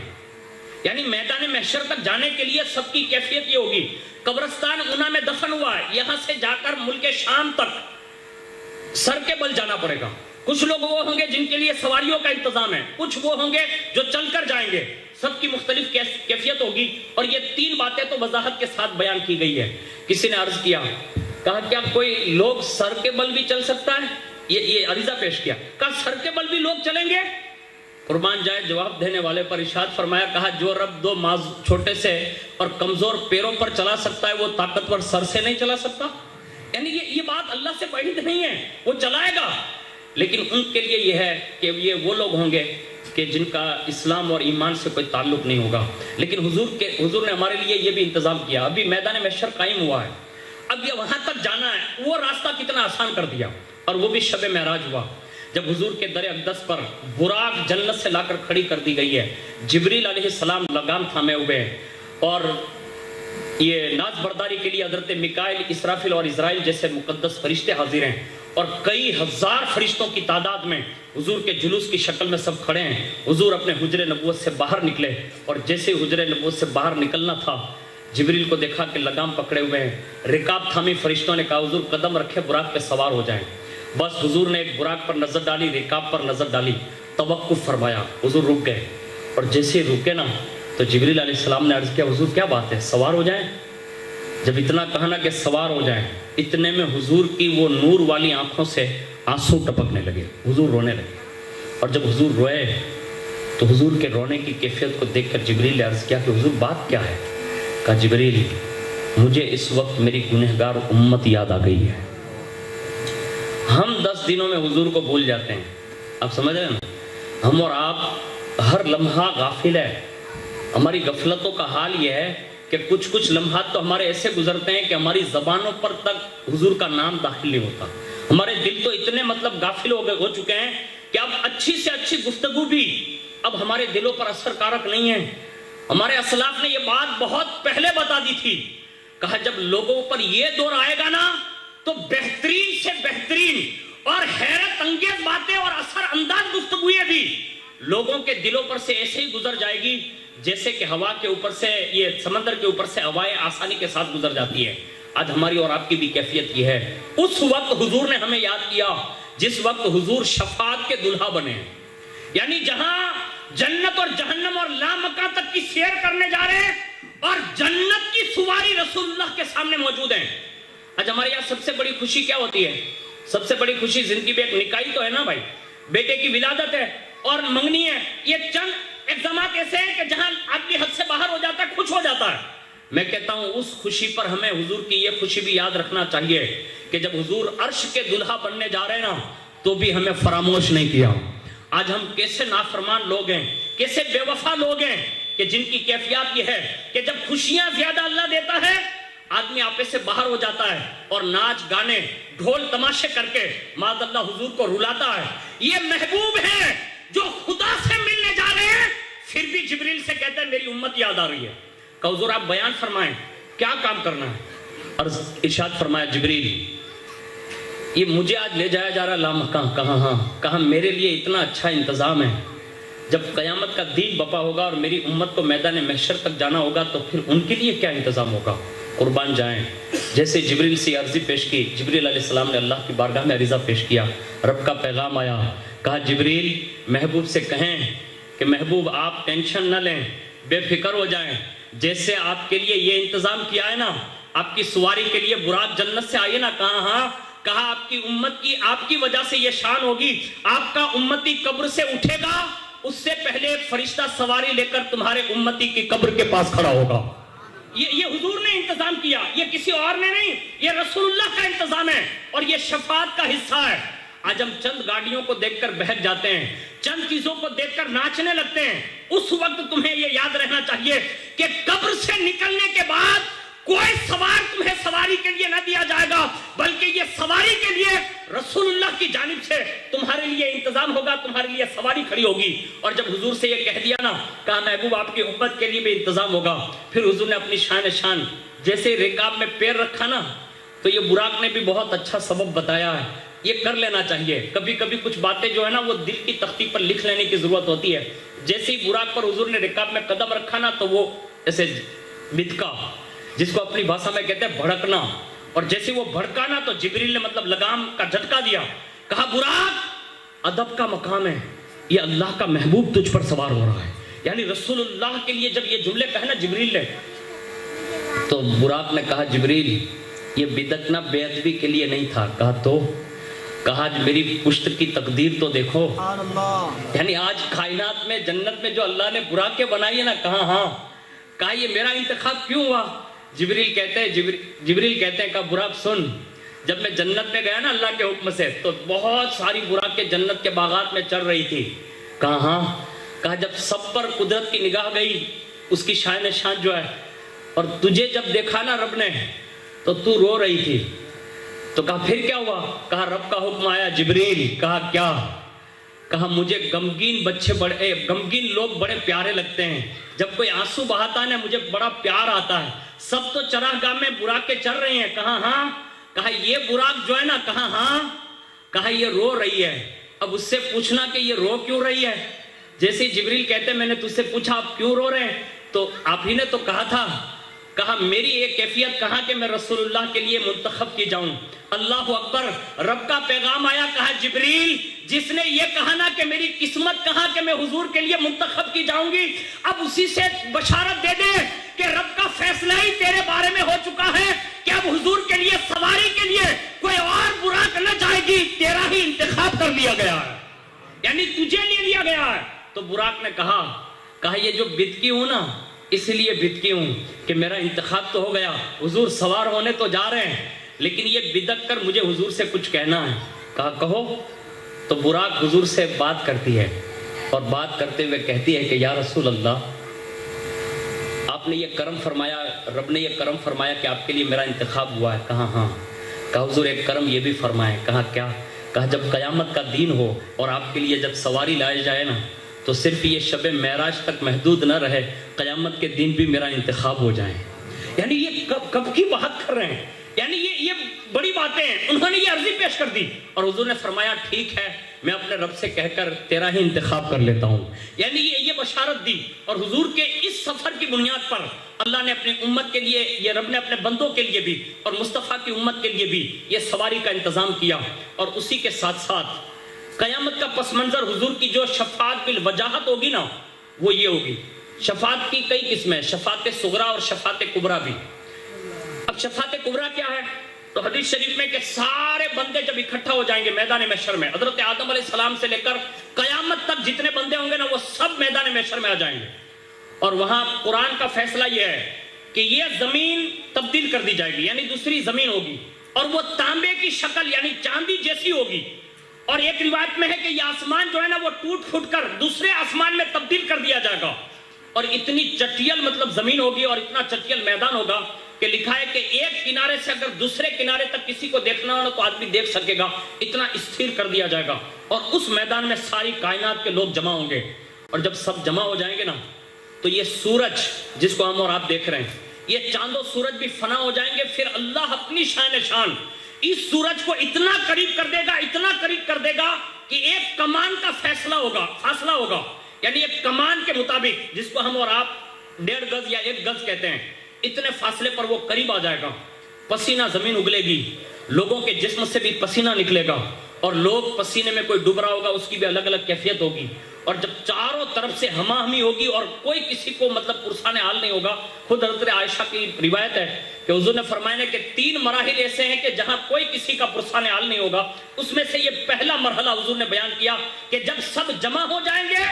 یعنی میدان محشر تک جانے کے لیے سب کی کیفیت یہ ہوگی، قبرستان اونا میں دفن ہوا ہے، یہاں سے جا کر ملک شام تک سر کے بل جانا پڑے گا۔ کچھ لوگ وہ ہوں گے جن کے لیے سواریوں کا انتظام ہے، کچھ وہ ہوں گے جو چل کر جائیں گے، سب کی مختلف کیفیت ہوگی، اور یہ 3 باتیں تو وضاحت کے ساتھ بیان کی گئی ہے۔ کسی نے عرض کیا، کہا کیا کوئی لوگ سر کے بل بھی چل سکتا ہے؟ یہ عریضہ پیش کیا، کہا سر کے بل بھی لوگ چلیں گے؟ قربان جائے جواب دینے والے پر ارشاد فرمایا، کہا جو رب 2 چھوٹے سے اور کمزور پیروں پر چلا سکتا ہے وہ طاقتور سر سے نہیں چلا سکتا؟ یعنی یہ بات اللہ سے بعید نہیں ہے، وہ چلائے گا، لیکن ان کے لیے یہ ہے کہ یہ وہ لوگ ہوں گے کہ جن کا اسلام اور ایمان سے کوئی تعلق نہیں ہوگا۔ لیکن حضور نے ہمارے لیے یہ بھی انتظام کیا، ابھی میدان محشر قائم ہوا ہے، اب یہ وہاں تک جانا ہے، وہ راستہ کتنا آسان کر دیا، اور وہ بھی شب معراج ہوا جب حضور کے در اقدس پر براق جنت سے لا کر کھڑی کر دی گئی ہے، جبریل علیہ السلام لگام تھامے ہوئے ہیں، اور یہ ناز برداری کے لیے حضرت میکائیل، اسرافیل اور اسرائیل جیسے مقدس فرشتے حاضر ہیں، اور کئی ہزار فرشتوں کی تعداد میں حضور کے جلوس کی شکل میں سب کھڑے ہیں۔ حضور اپنے حجرِ نبوت سے باہر نکلے، اور جیسے حجرِ نبوت سے باہر نکلنا تھا جبریل کو دیکھا کہ لگام پکڑے ہوئے ہیں، رکاب تھامی، فرشتوں نے کہا حضور قدم رکھے براق پہ سوار ہو جائیں۔ بس حضور نے ایک براق پر نظر ڈالی، رکاب پر نظر ڈالی، توقف فرمایا، حضور رک گئے، اور جیسے ہی رکے نا تو جبریل علیہ السلام نے عرض کیا حضور کیا بات ہے، سوار ہو جائیں؟ جب اتنا کہا نا کہ سوار ہو جائیں، اتنے میں حضور کی وہ نور والی آنکھوں سے آنسو ٹپکنے لگے، حضور رونے لگے، اور جب حضور روئے تو حضور کے رونے کی کیفیت کو دیکھ کر جبریل نے عرض کیا کہ حضور بات کیا ہے؟ کہا جبریل مجھے اس وقت میری گنہگار امت یاد آ گئی ہے، ہم 10 10 دنوں میں حضور کو بھول جاتے ہیں. آپ سمجھ رہے ہیں نا؟ ہم اور آپ ہر لمحہ غافل ہے. ہماری غفلتوں کا حال یہ ہے کہ کچھ لمحات تو ہمارے ایسے گزرتے ہیں کہ ہماری زبانوں پر تک حضور کا نام داخل نہیں ہوتا. ہمارے دل تو اتنے غافل ہو چکے ہیں کہ اب اچھی سے اچھی گفتگو بھی اب ہمارے دلوں پر اثر کارک نہیں ہے. ہمارے اسلاف نے یہ بات بہت پہلے بتا دی تھی. کہا جب لوگوں پر یہ دور آئے گا نا تو بہترین سے بہترین اور حیرت انگیز باتیں اور اثر انداز گفتگویں بھی لوگوں کے دلوں پر سے ایسے ہی گزر جائے گی جیسے کہ ہوا کے اوپر سے یہ سمندر کے اوپر سے ہوائیں آسانی کے ساتھ گزر جاتی ہے. آج ہماری اور آپ کی بھی کیفیت یہ ہے. اس وقت حضور نے ہمیں یاد کیا جس وقت حضور شفاعت کے دلہا بنے ہیں. یعنی جہاں جنت اور جہنم اور لامکاں تک کی سیر کرنے جا رہے ہیں اور جنت کی سواری رسول اللہ کے سامنے موجود ہیں. آج ہمارے یہاں سب سے بڑی خوشی کیا ہوتی ہے؟ سب سے بڑی خوشی زندگی میں ایک نکاح تو ہے نا بھائی, بیٹے کی ولادت ہے اور منگنی ہے. یہ چند اقدامات ایسے ہیں کہ جہاں آدمی حد سے باہر ہو جاتا ہے, خوش ہو جاتا ہے. میں کہتا ہوں اس خوشی پر ہمیں حضور کی یہ خوشی بھی یاد رکھنا چاہیے کہ جب حضور عرش کے دلہا بننے جا رہے ہیں نا تو بھی ہمیں فراموش نہیں کیا. آج ہم کیسے نافرمان لوگ ہیں, کیسے بے وفا لوگ ہیں کہ جن کی کیفیت یہ ہے کہ جب خوشیاں زیادہ اللہ دیتا ہے آدمی آپے سے باہر ہو جاتا ہے اور ناچ گانے ڈھول تماشے کر کے معاذ اللہ حضور کو رلاتا ہے. یہ محبوب ہے جو خدا سے ملنے جا رہے ہیں پھر بھی جبریل سے کہتے ہیں میری امت یاد آ رہی ہے. کہ حضور آپ بیان فرمائیں کیا کام کرنا ہے. اور ارشاد فرمایا جبریل یہ مجھے آج لے جایا جا رہا لامکاں. کہاں میرے لیے اتنا اچھا انتظام ہے. جب قیامت کا دین بپا ہوگا اور میری امت کو میدان محشر تک جانا ہوگا تو پھر ان کے لیے کیا انتظام ہوگا. قربان جائیں. جیسے جبریل سے عرضی پیش کی, جبریل علیہ السلام نے اللہ کی بارگاہ میں عریضہ پیش کیا. رب کا پیغام آیا. کہا جبریل محبوب سے کہیں کہ محبوب آپ ٹینشن نہ لیں, بے فکر ہو جائیں. جیسے آپ کے لیے یہ انتظام کیا ہے نا, آپ کی سواری کے لیے براق جنت سے آئیے نا. کہا آپ کی امت کی آپ کی وجہ سے یہ شان ہوگی. آپ کا امتی قبر سے اٹھے گا اس سے پہلے ایک فرشتہ سواری لے کر تمہارے امتی کی قبر کے پاس کھڑا ہوگا. یہ حضور نے انتظام کیا, یہ کسی اور نے نہیں, یہ رسول اللہ کا انتظام ہے اور یہ شفاعت کا حصہ ہے. آج ہم چند گاڑیوں کو دیکھ کر بہک جاتے ہیں, چند چیزوں کو دیکھ کر ناچنے لگتے ہیں. اس وقت تمہیں یہ یاد رہنا چاہیے کہ قبر سے نکلنے کے بعد کوئی سوار تمہیں سواری کے لیے نہ دیا جائے گا, بلکہ یہ سواری کے لیے رسول اللہ کی جانب سے تمہارے لیے انتظام ہوگا, تمہارے لیے سواری کھڑی ہوگی. اور جب حضور سے یہ کہہ دیا نا, کہا محبوب آپ کی امت کے لیے بھی انتظام ہوگا, پھر حضور نے اپنی شان جیسے رکاب میں پیر رکھا نا تو یہ براق نے بھی بہت اچھا سبب بتایا ہے. یہ کر لینا چاہیے. کبھی کبھی کچھ باتیں جو ہے نا وہ دل کی تختی پر لکھ لینے کی ضرورت ہوتی ہے. جیسے ہی براق پر حضور نے رکاب میں قدم رکھا نا تو وہ ایسے بتکا, جس کو اپنی بھاشا میں کہتے ہیں بھڑکنا, اور جیسے وہ بھڑکا نا تو جبریل نے مطلب لگام کا جھٹکا دیا. کہا براق ادب کا مقام ہے, یہ اللہ کا محبوب تجھ پر سوار ہو رہا ہے. یعنی رسول اللہ کے لیے جب یہ جملے کہے نا جبریل نے, تو براق نے کہا جبریل یہ بدکنا بے ادبی کے لیے نہیں تھا. کہا میری پشت کی تقدیر تو دیکھو. یعنی آج کائنات میں جنت میں جو اللہ نے براقیں بنائی ہے نا, کہا یہ میرا انتخاب کیوں ہوا. جبریل کہتے ہیں کہا براق سن, جب میں جنت میں گیا نا اللہ کے حکم سے تو بہت ساری براقیں جنت کے باغات میں چل رہی تھی. کہا جب سب پر قدرت کی نگاہ گئی اس کی شان جو ہے, اور تجھے جب دیکھا نا رب نے تو تو رو رہی تھی. تو کہا پھر کیا ہوا. کہا رب کا حکم آیا جبریل. کہا کیا. کہا مجھے غمگین لوگ بڑے پیارے لگتے ہیں. جب کوئی آنسو بہاتا ہے نا مجھے بڑا پیار آتا ہے. سب تو چراگاہ میں براقیں چل رہی ہیں. کہا یہ براق جو ہے نا, کہا یہ رو رہی ہے. اب اس سے پوچھنا کہ یہ رو کیوں رہی ہے. جیسے جبریل کہتے ہیں میں نے تجھ سے پوچھا آپ کیوں رو رہے ہیں, تو آپ ہی نے تو کہا تھا. کہا میری ایک کیفیت کہا کہ میں رسول اللہ کے لیے منتخب کی جاؤں. اللہ اکبر. رب کا پیغام آیا. کہا جبریل جس نے یہ کہا نا کہ میری قسمت کہا کہ میں حضور کے لیے منتخب کی جاؤں گی, اب اسی سے بشارت دے دے کہ رب کا فیصلہ ہی تیرے بارے میں ہو چکا ہے کہ اب حضور کے لیے سواری کے لیے کوئی اور براق نہ جائے گی, تیرا ہی انتخاب کر لیا گیا ہے, یعنی تجھے لے لیا گیا ہے. تو براق نے کہا یہ جو بدکی ہوں نا اس لیے بدکی ہوں کہ میرا انتخاب تو ہو گیا, حضور سوار ہونے تو جا رہے ہیں, لیکن یہ بدک کر مجھے حضور سے کچھ کہنا ہے. کہا کہو. تو براق حضور سے بات کرتی ہے اور بات کرتے ہوئے کہتی ہے کہ یا رسول اللہ آپ نے یہ کرم فرمایا, رب نے یہ کرم فرمایا کہ آپ کے لیے میرا انتخاب ہوا ہے. کہا ہاں. کہا حضور ایک کرم یہ بھی فرمائے. کہا کیا؟ کہا جب قیامت کا دن ہو اور آپ کے لیے جب سواری لائے جائے نا تو صرف یہ شب معراج تک محدود نہ رہے, قیامت کے دن بھی میرا انتخاب ہو جائیں. یعنی یہ کب کی بات کر رہے ہیں, یعنی یہ بڑی باتیں ہیں. انہوں نے یہ عرضی پیش کر دی اور حضور نے فرمایا ٹھیک ہے میں اپنے رب سے کہہ کر تیرا ہی انتخاب کر لیتا ہوں. یعنی یہ بشارت دی. اور حضور کے اس سفر کی بنیاد پر اللہ نے اپنی امت کے لیے, یہ رب نے اپنے بندوں کے لیے بھی اور مصطفیٰ کی امت کے لیے بھی یہ سواری کا انتظام کیا. اور اسی کے ساتھ ساتھ قیامت کا پس منظر حضور کی جو شفاعت بالوجاہت ہوگی نا وہ یہ ہوگی. شفاعت کی کئی قسمیں, شفاعت صغریٰ اور شفاعت کبریٰ بھی. اب شفاعت کبریٰ کیا ہے؟ تو حدیث شریف میں کہ سارے بندے جب اکٹھا ہو جائیں گے میدان محشر میں, حضرت آدم علیہ السلام سے لے کر قیامت تک جتنے بندے ہوں گے نا وہ سب میدان محشر میں آ جائیں گے. اور وہاں قرآن کا فیصلہ یہ ہے کہ یہ زمین تبدیل کر دی جائے گی, یعنی دوسری زمین ہوگی اور وہ تانبے کی شکل یعنی چاندی جیسی ہوگی. اور ایک روایت میں ہے کہ یہ آسمان جو ہے نا وہ ٹوٹ پھوٹ کر دوسرے آسمان میں تبدیل کر دیا جائے گا. اور اتنی چٹیل مطلب زمین ہوگی اور اتنا چٹیل میدان ہوگا کہ لکھا ہے کہ ایک کنارے سے اگر دوسرے کنارے تک کسی کو دیکھنا ہو تو آدمی دیکھ سکے گا, اتنا استھر کر دیا جائے گا. اور اس میدان میں ساری کائنات کے لوگ جمع ہوں گے. اور جب سب جمع ہو جائیں گے نا تو یہ سورج جس کو ہم اور آپ دیکھ رہے ہیں, یہ چاند و سورج بھی فنا ہو جائیں گے. پھر اللہ اپنی شان اس سورج کو اتنا قریب کر دے گا, اتنا قریب کر دے گا کہ ایک کمان کا فاصلہ ہوگا. یعنی ایک کمان کے مطابق جس کو ہم اور آپ 1.5 گز یا 1 گز کہتے ہیں, اتنے فاصلے پر وہ قریب آ جائے گا. پسینہ زمین اگلے گی, لوگوں کے جسم سے بھی پسینہ نکلے گا اور لوگ پسینے میں کوئی ڈوب رہا ہوگا اس کی بھی الگ الگ کیفیت ہوگی. اور جب چاروں طرف سے ہما ہمی ہوگی اور کوئی کسی کو مطلب پرسان حال نہیں ہوگا. خود حضرت عائشہ کی روایت ہے کہ حضور نے فرمایا کہ 3 مراحل ایسے ہیں کہ جہاں کوئی کسی کا پرسان حال نہیں ہوگا. اس میں سے یہ پہلا مرحلہ حضور نے بیان کیا کہ جب سب جمع ہو جائیں گے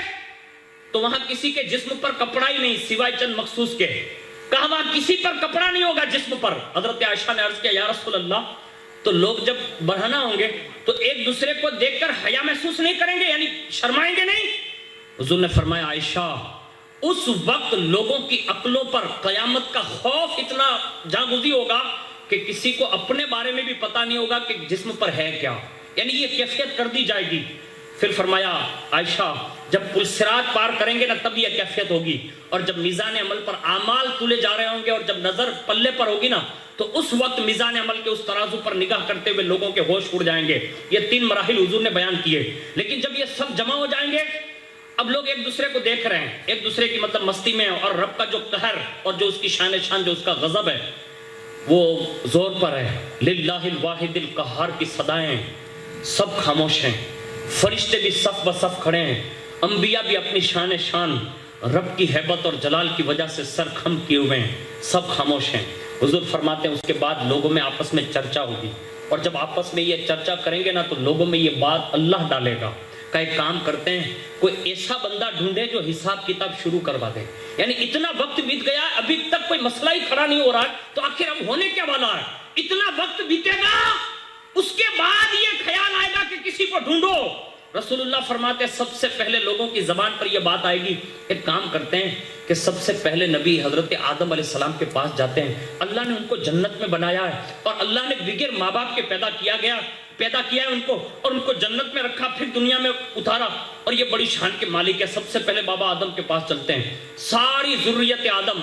تو وہاں کسی کے جسم پر کپڑا ہی نہیں سوائے چند مخصوص کے. کہا وہاں کسی پر کپڑا نہیں ہوگا جسم پر. حضرت عائشہ نے عرض کیا یا رسول اللہ تو لوگ جب بڑھنا ہوں گے تو ایک دوسرے کو دیکھ کر حیا محسوس نہیں کریں گے, یعنی شرمائیں گے نہیں؟ حضور نے فرمایا عائشہ اس وقت لوگوں کی عقلوں پر قیامت کا خوف اتنا جاگزی ہوگا کہ کسی کو اپنے بارے میں بھی پتہ نہیں ہوگا کہ جسم پر ہے کیا, یعنی یہ کیفیت کر دی جائے گی. پھر فرمایا عائشہ جب پل صراط پار کریں گے نا تب یہ کیفیت ہوگی. اور جب میزان عمل پر اعمال تولے جا رہے ہوں گے اور جب نظر پلے پر ہوگی نا تو اس وقت میزان عمل کے اس ترازو پر نگاہ کرتے ہوئے لوگوں کے ہوش اڑ جائیں گے. یہ 3 مراحل حضور نے بیان کیے. لیکن جب یہ سب جمع ہو جائیں گے اب لوگ ایک دوسرے کو دیکھ رہے ہیں, ایک دوسرے کی مطلب مستی میں, اور رب کا جو قہر اور جو اس کی شان جو اس کا غضب ہے وہ زور پر ہے. للہ الواحد القہار کی صدائیں سب خاموش ہیں, فرشتے بھی صف بصف کھڑے ہیں, انبیاء بھی اپنی شان رب کی ہیبت اور جلال کی وجہ سے سر خم کیے ہوئے ہیں, سب خاموش ہیں. حضور فرماتے ہیں اس کے بعد لوگوں میں آپس میں چرچا ہوگی, اور جب آپس میں یہ چرچا کریں گے نا تو لوگوں میں یہ بات اللہ ڈالے گا کہ ایک کام کرتے ہیں کوئی ایسا بندہ ڈھونڈے جو حساب کتاب شروع کروا دے. یعنی اتنا وقت بیت گیا ابھی تک کوئی مسئلہ ہی کھڑا نہیں ہو رہا ہے تو آخر اب ہونے کیا والا ہے. اتنا وقت بیتے گا اس کے بعد یہ خیال آئے گا کہ کسی کو ڈھونڈو. رسول اللہ فرماتے ہیں سب سے پہلے لوگوں کی زبان پر یہ بات آئے گی, ایک کام کرتے ہیں کہ سب سے پہلے نبی حضرت آدم علیہ السلام کے پاس جاتے ہیں. اللہ نے ان کو جنت میں بنایا ہے اور اللہ نے بغیر ماں باپ کے پیدا کیا ہے ان کو, اور ان کو جنت میں رکھا, پھر دنیا میں اتارا, اور یہ بڑی شان کے مالک ہے. سب سے پہلے بابا آدم کے پاس چلتے ہیں. ساری ذریت آدم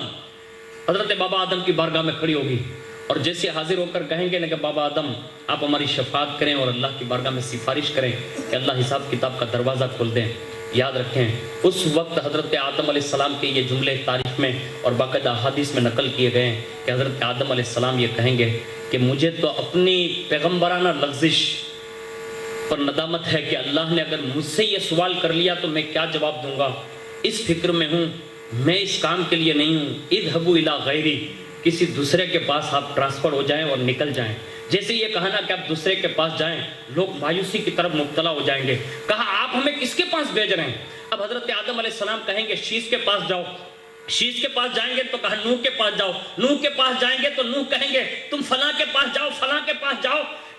حضرت بابا آدم کی بارگاہ میں کھڑی ہوگی اور جیسے حاضر ہو کر کہیں گے نا کہ بابا آدم آپ ہماری شفاعت کریں اور اللہ کی بارگاہ میں سفارش کریں کہ اللہ حساب کتاب کا دروازہ کھول دیں. یاد رکھیں اس وقت حضرت آدم علیہ السلام کے یہ جملے تاریخ میں اور باقاعدہ حدیث میں نقل کیے گئے ہیں کہ حضرت آدم علیہ السلام یہ کہیں گے کہ مجھے تو اپنی پیغمبرانہ لغزش پر ندامت ہے کہ اللہ نے اگر مجھ سے یہ سوال کر لیا تو میں کیا جواب دوں گا. اس فکر میں ہوں, میں اس کام کے لیے نہیں ہوں. اذهبوا الى غیری, کسی دوسرے کے پاس آپ ٹرانسفر ہو جائیں اور نکل جائیں. جیسے یہ کہا نا کہ آپ دوسرے کے پاس جائیں لوگ مایوسی کی طرف مبتلا ہو جائیں گے. کہا آپ ہمیں کس کے پاس بھیج رہے ہیں؟ اب حضرت آدم علیہ السلام کہیں گے شیش کے پاس جاؤ. شیش کے پاس جائیں گے تو کہا نوح کے پاس جاؤ. نوح کے پاس جائیں گے تو نوح کہیں گے تم فلاں کے پاس جاؤ, فلاں کے پاس جاؤ.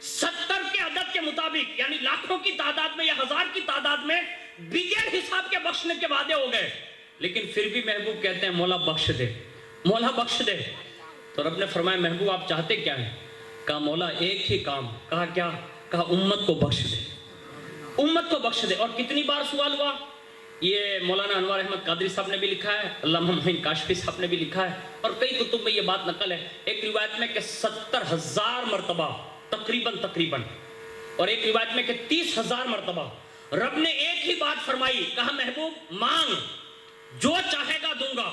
70 کے عدد کے مطابق یعنی لاکھوں کی تعداد میں یا ہزار کی تعداد میں بغیر حساب کے بخشنے کے وعدے ہو گئے، لیکن پھر بھی محبوب کہتے ہیں مولا بخش دے، مولا بخش دے۔ تو رب نے فرمایا محبوب آپ چاہتے کیا ہیں؟ کہا مولا ایک ہی کام۔ کہا کیا؟ کہا امت کو بخش دے، امت کو بخش دے۔ اور کتنی بار سوال ہوا؟ یہ مولانا انوار احمد قادری صاحب نے بھی لکھا ہے، علامہ معین کاشفی صاحب نے بھی لکھا ہے، اور کئی کتب میں یہ بات نقل ہے، ایک روایت میں کہ 70,000 مرتبہ تقریباً، اور ایک روایت میں کہ 30,000 مرتبہ رب نے ایک ہی بات فرمائی، کہا محبوب مانگ، جو چاہے گا دوں گا۔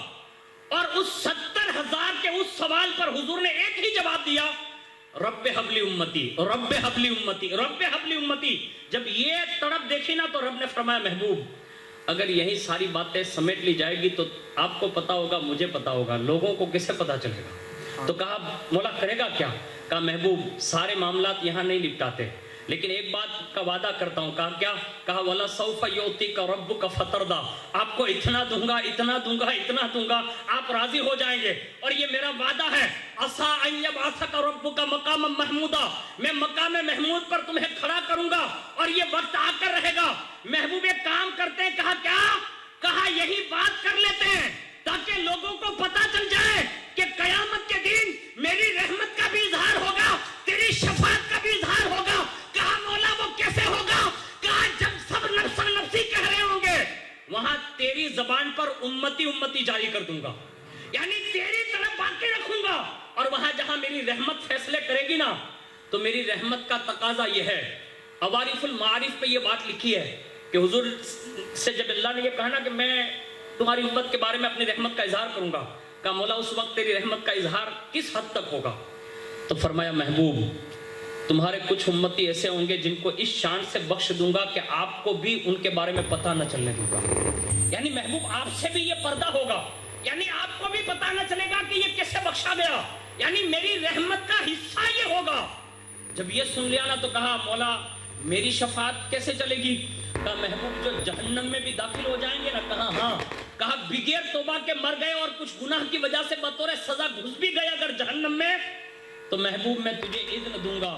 اور اس 70,000 کے اس سوال پر حضور نے ایک ہی جواب دیا، رب حبلی امتی، رب حبلی امتی، رب حبلی امتی۔ جب یہ تڑپ دیکھی نا تو رب نے فرمایا محبوب اگر یہی ساری باتیں سمیٹ لی جائے گی تو آپ کو پتا ہوگا، مجھے پتا ہوگا، لوگوں کو کسے پتا چلے گا؟ تو کہا مولا کرے گا کیا؟ کہا محبوب سارے معاملات یہاں نہیں نپٹاتے، لیکن ایک بات کا وعدہ کرتا ہوں۔ کہا کیا؟ کہا وَلَسَوْفَ يُعْطِيكَ رَبُّكَ فَتَرْضَىٰ، آپ کو اتنا دوں گا، اتنا دوں گا، اتنا دوں گا، آپ راضی ہو جائیں گے۔ اور یہ میرا وعدہ ہے، عَسَىٰ أَن يَبْعَثَكَ رَبُّكَ مَقَامًا مَحْمُودًا، میں مقام محمود پر تمہیں کھڑا کروں گا، اور یہ وقت آ کر رہے گا۔ محبوب ایک کام کرتے ہیں۔ کہا کیا؟ کہا یہی بات کر لیتے ہیں تاکہ لوگوں کو پتا چل جائے کہ قیامت کے دن میری رحمت کا بھی اظہار ہوگا، تیری شفاعت کا بھی اظہار ہوگا۔ کہا مولا وہ کیسے ہوگا؟ کہا جب سب نفس نفسی کہہ رہے ہوں گے وہاں تیری زبان پر امتی امتی جاری کر دوں گا، یعنی تیری طرف باقی رکھوں گا۔ اور وہاں جہاں میری رحمت فیصلے کرے گی نا تو میری رحمت کا تقاضا یہ ہے، عوارف المعارف پہ یہ بات لکھی ہے کہ حضور سے جب اللہ نے یہ کہا نا کہ میں تمہاری امت کے بارے میں اپنی رحمت کا اظہار کروں گا، کہا مولا اس وقت تیری رحمت کا اظہار کس حد تک ہوگا؟ تو فرمایا محبوب تمہارے کچھ امتی ایسے ہوں گے جن کو اس شان سے بخش دوں گا کہ آپ کو بھی ان کے بارے میں پتہ نہ چلنے دوں گا۔ یعنی محبوب آپ سے بھی یہ پردہ ہوگا، یعنی آپ کو بھی پتہ نہ چلے گا کہ یہ کیسے بخشا گیا، یعنی میری رحمت کا حصہ یہ ہوگا۔ جب یہ سن لیا نا تو کہا مولا میری شفاعت کیسے چلے گی؟ کہا محبوب جو جہنم میں بھی داخل ہو جائیں گے نا؟ کہا ہاں۔ کہا بغیر توبہ کے مر گئے اور کچھ گناہ کی وجہ سے بطور سزا گھس بھی گئے اگر جہنم میں، تو محبوب میں تجھے اذن دوں گا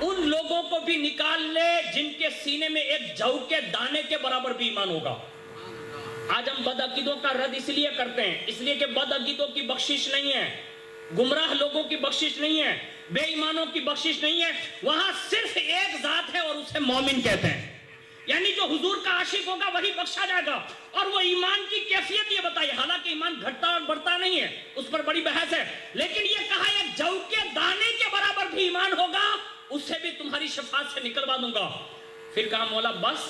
ان لوگوں کو بھی نکال لے جن کے سینے میں ایک جَو کے دانے کے برابر بھی ایمان ہوگا۔ آج ہم بدعقیدوں کا رد اس لیے کرتے ہیں، اس لیے کہ بدعقیدوں کی بخشش نہیں ہے، گمراہ لوگوں کی بخشش نہیں ہے، بے ایمانوں کی بخشش نہیں ہے، وہاں صرف ایک ذات ہے اور اسے مومن کہتے ہیں، یعنی جو حضور کا عاشق ہوگا وہی بخشا جائے گا۔ اور وہ ایمان کی کیفیت یہ بتائی، حالانکہ ایمان گھٹتا اور بڑھتا نہیں ہے، اس پر بڑی بحث ہے، لیکن یہ کہا ایک جَو کے دانے کے برابر بھی ایمان ہوگا، اسے بھی تمہاری شفاعت سے نکلوا دوں گا۔ پھر کہا مولا بس؟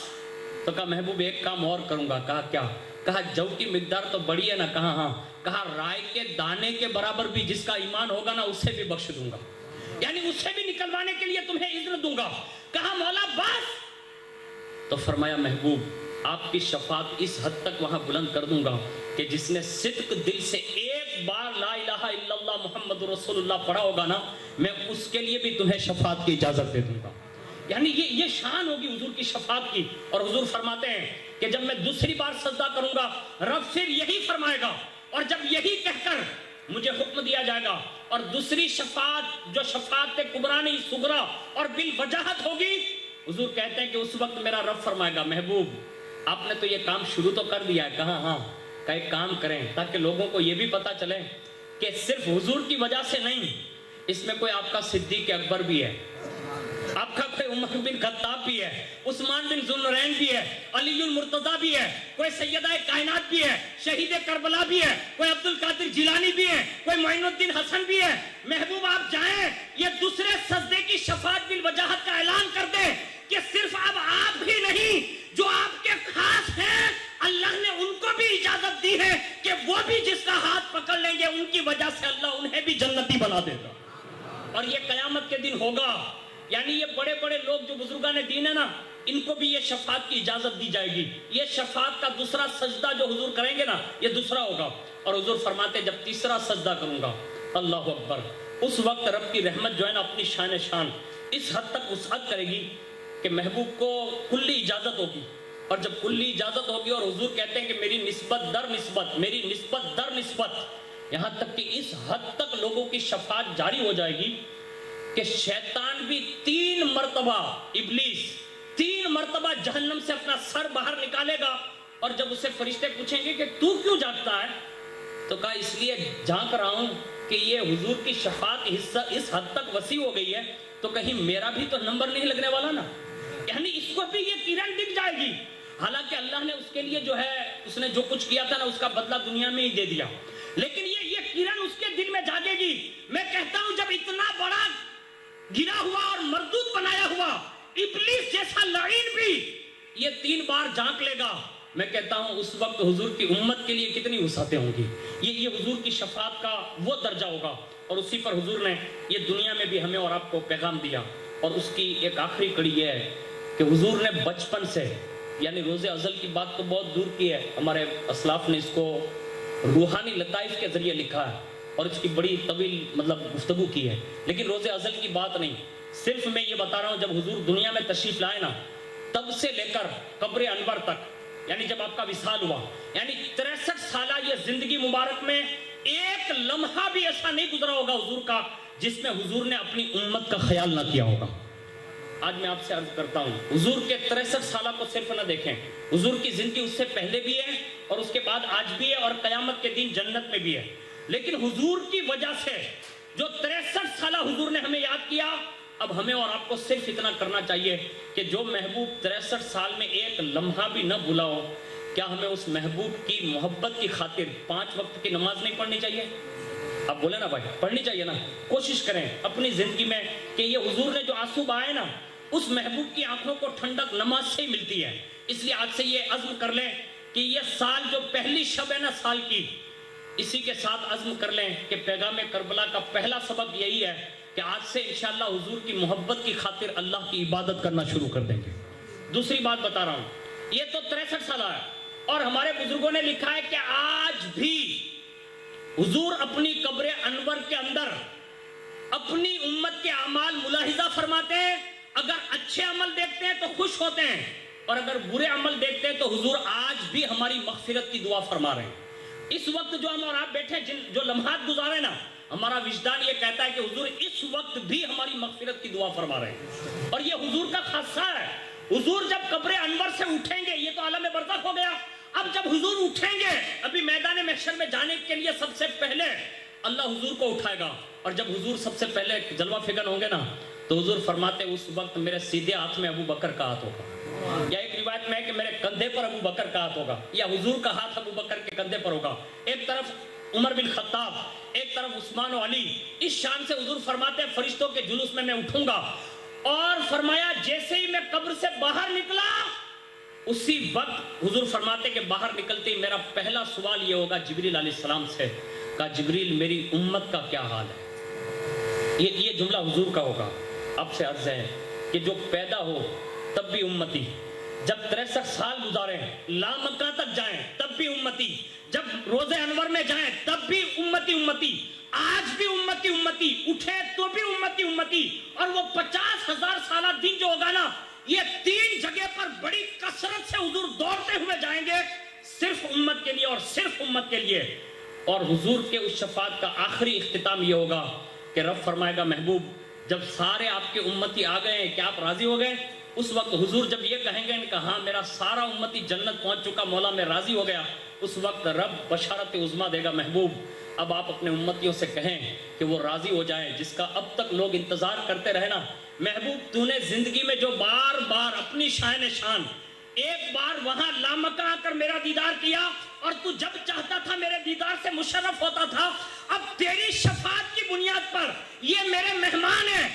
تو کہا محبوب ایک کام اور کروں گا۔ کہا کیا؟ کہا جَو کی مقدار تو بڑی ہے نا؟ کہا ہاں۔ کہا رائے کے دانے کے برابر بھی جس کا ایمان ہوگا نا اسے بھی بخش دوں گا، یعنی اسے بھی نکلوانے کے لیے تمہیں اذن دوں گا۔ کہا مولا بس؟ تو فرمایا محبوب آپ کی شفاعت اس حد تک وہاں بلند کر دوں گا کہ جس نے صدق دل سے ایک بار لا الہ الا اللہ محمد رسول اللہ پڑھا ہوگا نا میں اس کے لیے بھی تمہیں شفاعت کی اجازت دے دوں گا۔ یعنی یہ شان ہوگی حضور کی شفاعت کی۔ اور حضور فرماتے ہیں کہ جب میں دوسری بار سجدہ کروں گا رب پھر یہی فرمائے گا، اور جب یہی کہہ کر مجھے حکم دیا جائے گا اور دوسری شفاعت جو شفاعت کبرانی صغرا اور بالوجاہت ہوگی، حضور کہتے ہیں کہ اس وقت میرا رب فرمائے گا محبوب آپ نے تو یہ کام شروع تو کر دیا ہے۔ کہا ہاں۔ کہ ایک کام کریں تاکہ لوگوں کو یہ بھی پتا چلے کہ صرف حضور کی وجہ سے نہیں، اس میں کوئی آپ کا صدیق اکبر بھی ہے، آپ کا کوئی عمر بن خطاب بھی ہے، عثمان بن ذوالنورین بھی ہے، علی المرتضیٰ بھی ہے، کوئی سیدہ کائنات بھی ہے، شہید کربلا بھی ہے، کوئی عبد القادر جیلانی بھی ہے، کوئی معین الدین حسن بھی ہے۔ محبوب آپ جائیں یہ دوسرے سجدے کی شفاعت بالوجاہت کا اعلان کر دیں کہ صرف اب آپ ہی نہیں، جو آپ کے خاص ہیں اللہ نے ان کو بھی اجازت دی ہے کہ وہ بھی جس کا ہاتھ پکڑ لیں گے ان کی وجہ سے اللہ انہیں بھی جنتی بنا دے گا۔ اور یہ قیامت کے دن ہوگا، یعنی یہ بڑے بڑے لوگ جو بزرگان دین ہے نا ان کو بھی یہ شفاعت کی اجازت دی جائے گی۔ یہ شفاعت کا دوسرا سجدہ جو حضور کریں گے نا یہ دوسرا ہوگا۔ اور حضور فرماتے جب تیسرا سجدہ کروں گا اللہ اکبر، اس وقت رب کی رحمت جو ہے نا اپنی شان اس حد تک وسعت کرے گی کہ محبوب کو کلی اجازت ہوگی۔ اور جب کلی اجازت ہوگی اور حضور کہتے ہیں کہ میری نسبت در نسبت، میری نسبت در نسبت، یہاں تک کہ اس حد تک لوگوں کی شفاعت جاری ہو جائے گی کہ شیطان بھی 3 مرتبہ، ابلیس 3 مرتبہ جہنم سے اپنا سر باہر نکالے گا، اور جب اسے فرشتے پوچھیں گے کہ تو کیوں جاگتا ہے، تو کہا اس لیے جھانک رہا ہوں کہ یہ حضور کی شفاعت اس حد تک وسیع ہو گئی ہے تو کہیں میرا بھی تو نمبر نہیں لگنے والا نا، یعنی اس کو بھی یہ کرن دکھ جائے گی۔ حالانکہ اللہ نے اس کے لیے جو ہے اس نے جو کچھ کیا تھا نا اس کا بدلہ دنیا میں ہی دے دیا، لیکن یہ کرن اس کے دل میں جاگے گی۔ میں کہتا ہوں جب اتنا بڑا گرا ہوا اور مردود بنایا ہوا ابلیس جیسا لعین بھی یہ 3 بار جھانک لے گا، میں کہتا ہوں اس وقت حضور کی امت کے لیے کتنی وسعتیں ہوں گی۔ یہ حضور کی شفاعت کا وہ درجہ ہوگا، اور اسی پر حضور نے یہ دنیا میں بھی ہمیں اور آپ کو پیغام دیا۔ اور اس کی ایک آخری کڑی یہ ہے کہ حضور نے بچپن سے، یعنی روز ازل کی بات تو بہت دور کی ہے، ہمارے اسلاف نے اس کو روحانی لطائف کے ذریعے لکھا ہے اور اس کی بڑی طویل گفتگو کی ہے، لیکن روز ازل کی بات نہیں، صرف میں یہ بتا رہا ہوں جب حضور دنیا میں تشریف لائے نا تب سے لے کر قبر انور تک، یعنی جب آپ کا وصال ہوا، یعنی 63 سالہ یہ زندگی مبارک میں ایک لمحہ بھی ایسا نہیں گزرا ہوگا حضور کا جس میں حضور نے اپنی امت کا خیال نہ کیا ہوگا۔ آج میں آپ سے عرض کرتا ہوں حضور کے 63 سالہ کو صرف نہ دیکھیں، حضور کی زندگی اس سے پہلے بھی ہے اور اس کے بعد آج بھی ہے اور قیامت کے دن جنت میں بھی ہے، لیکن حضور کی وجہ سے جو 63 سالہ حضور نے ہمیں یاد کیا، اب ہمیں اور آپ کو صرف اتنا کرنا چاہیے کہ جو محبوب 63 سال میں ایک لمحہ بھی نہ بھولا ہو، کیا ہمیں اس محبوب کی محبت کی خاطر 5 وقت کی نماز نہیں پڑھنی چاہیے؟ اب بولے نا بھائی، پڑھنی چاہیے نا۔ کوشش کریں اپنی زندگی میں کہ یہ حضور نے جو آنسو بہائے نا اس محبوب کی آنکھوں کو ٹھنڈک نماز سے ہی ملتی ہے، اس لیے آج سے یہ عزم کر لیں کہ یہ سال جو پہلی شب ہے نا سال کی، اسی کے ساتھ عزم کر لیں کہ پیغام کربلا کا پہلا سبق یہی ہے کہ آج سے انشاءاللہ حضور کی محبت کی خاطر اللہ کی عبادت کرنا شروع کر دیں گے۔ دوسری بات بتا رہا ہوں، یہ تو 63 سالہ ہے اور ہمارے بزرگوں نے لکھا ہے کہ آج بھی حضور اپنی قبر انور کے اندر اپنی امت کے اعمال ملاحظہ فرماتے ہیں، اگر اچھے عمل دیکھتے ہیں تو خوش ہوتے ہیں اور اگر برے عمل دیکھتے ہیں تو حضور آج بھی ہماری مغفرت کی دعا فرما رہے ہیں۔ اس وقت جو ہم اور آپ بیٹھے جو لمحات گزارے نا، ہمارا وجدان یہ کہتا ہے کہ حضور اس وقت بھی ہماری مغفرت کی دعا فرما رہے ہیں، اور یہ حضور کا خاصہ ہے۔ حضور جب قبر انور سے اٹھیں گے، یہ تو عالم برزخ ہو گیا، اب جب حضور اٹھیں گے ابھی میدان محشر میں جانے کے لیے سب سے پہلے اللہ حضور کو اٹھائے گا، اور جب حضور سب سے پہلے جلوہ فگن ہوں گے نا تو حضور فرماتے اس وقت میرے سیدھے ہاتھ میں ابو بکر کا ہاتھ ہوگا، یا ایک روایت میں ہے کہ میرے کندھے پر ابو بکر کا ہاتھ ہوگا، یا حضور کا ہاتھ ابو بکر کے کندھے پر ہوگا، ایک طرف عمر بن خطاب، ایک طرف عثمان و علی۔ اس شان سے حضور فرماتے ہیں فرشتوں کے جلوس میں اٹھوں گا، اور فرمایا جیسے ہی میں قبر سے باہر نکلا اسی وقت حضور فرماتے کہ باہر نکلتے ہی میرا پہلا سوال یہ ہوگا جبریل علیہ السلام سے، کہا جبریل میری امت کا کیا حال ہے؟ یہ جملہ حضور کا ہوگا۔ آپ سے عرض ہے کہ جو پیدا ہو تب بھی امتی، جب 63 سال گزارے لامکہ تک جائیں تب بھی امتی، جب روز انور میں جائیں تب بھی امتی امتی، آج بھی امتی امتی، اٹھے تو بھی امتی امتی، اور وہ 50,000 سالہ دن جو ہوگا نا یہ 3 جگہ پر بڑی کثرت سے حضور دوڑتے ہوئے جائیں گے، صرف امت کے لیے اور صرف امت کے لیے۔ اور حضور کے اس شفاعت کا آخری اختتام یہ ہوگا کہ رب فرمائے گا محبوب جب سارے آپ کے امتی آ گئے ہیں کیا آپ راضی ہو گئے؟ اس وقت حضور جب یہ کہیں گے کہ ہاں میرا سارا امتی جنت پہنچ چکا، مولا میں راضی ہو گیا، اس وقت رب بشارت عظمیٰ دے گا محبوب اب آپ اپنے امتیوں سے کہیں کہ وہ راضی ہو جائیں جس کا اب تک لوگ انتظار کرتے رہے نا۔ محبوب تو نے زندگی میں جو بار بار اپنی شان شان ایک بار وہاں لامکہ آ کر میرا دیدار کیا اور تو جب چاہتا تھا میرے دیدار سے مشرف ہوتا تھا، اب تیری شفاعت کی بنیاد پر یہ میرے مہمان ہیں،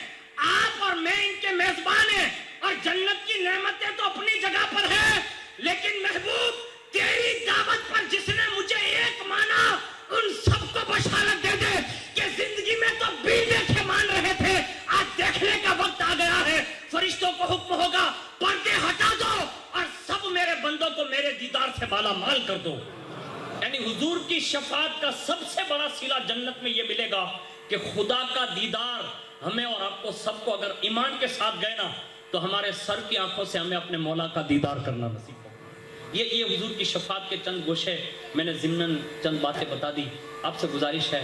آپ اور میں ان کے میزبان ہیں، اور جنت کی نعمتیں تو اپنی جگہ پر ہیں، لیکن محبوب تیری دعوت پر جس نے مجھے ایک مانا ان سب کو بشارت دے دے کہ زندگی میں تو بھی دیکھے مان رہے تھے، آج دیکھنے کا وقت آ گیا ہے۔ فرشتوں کو حکم ہوگا پردے ہٹا دو اور سب میرے بندوں کو میرے دیدار سے مالا مال کر دو۔ یعنی حضور کی شفاعت کا سب سے بڑا صلہ جنت میں یہ ملے گا کہ خدا کا دیدار ہمیں اور آپ کو سب کو اگر ایمان کے ساتھ گئے نا تو ہمارے سر کی آنکھوں سے ہمیں اپنے مولا کا دیدار کرنا نصیب ہوگا۔ یہ حضور کی شفاعت کے چند گوشے میں نے ضمناً چند باتیں بتا دی۔ آپ سے گزارش ہے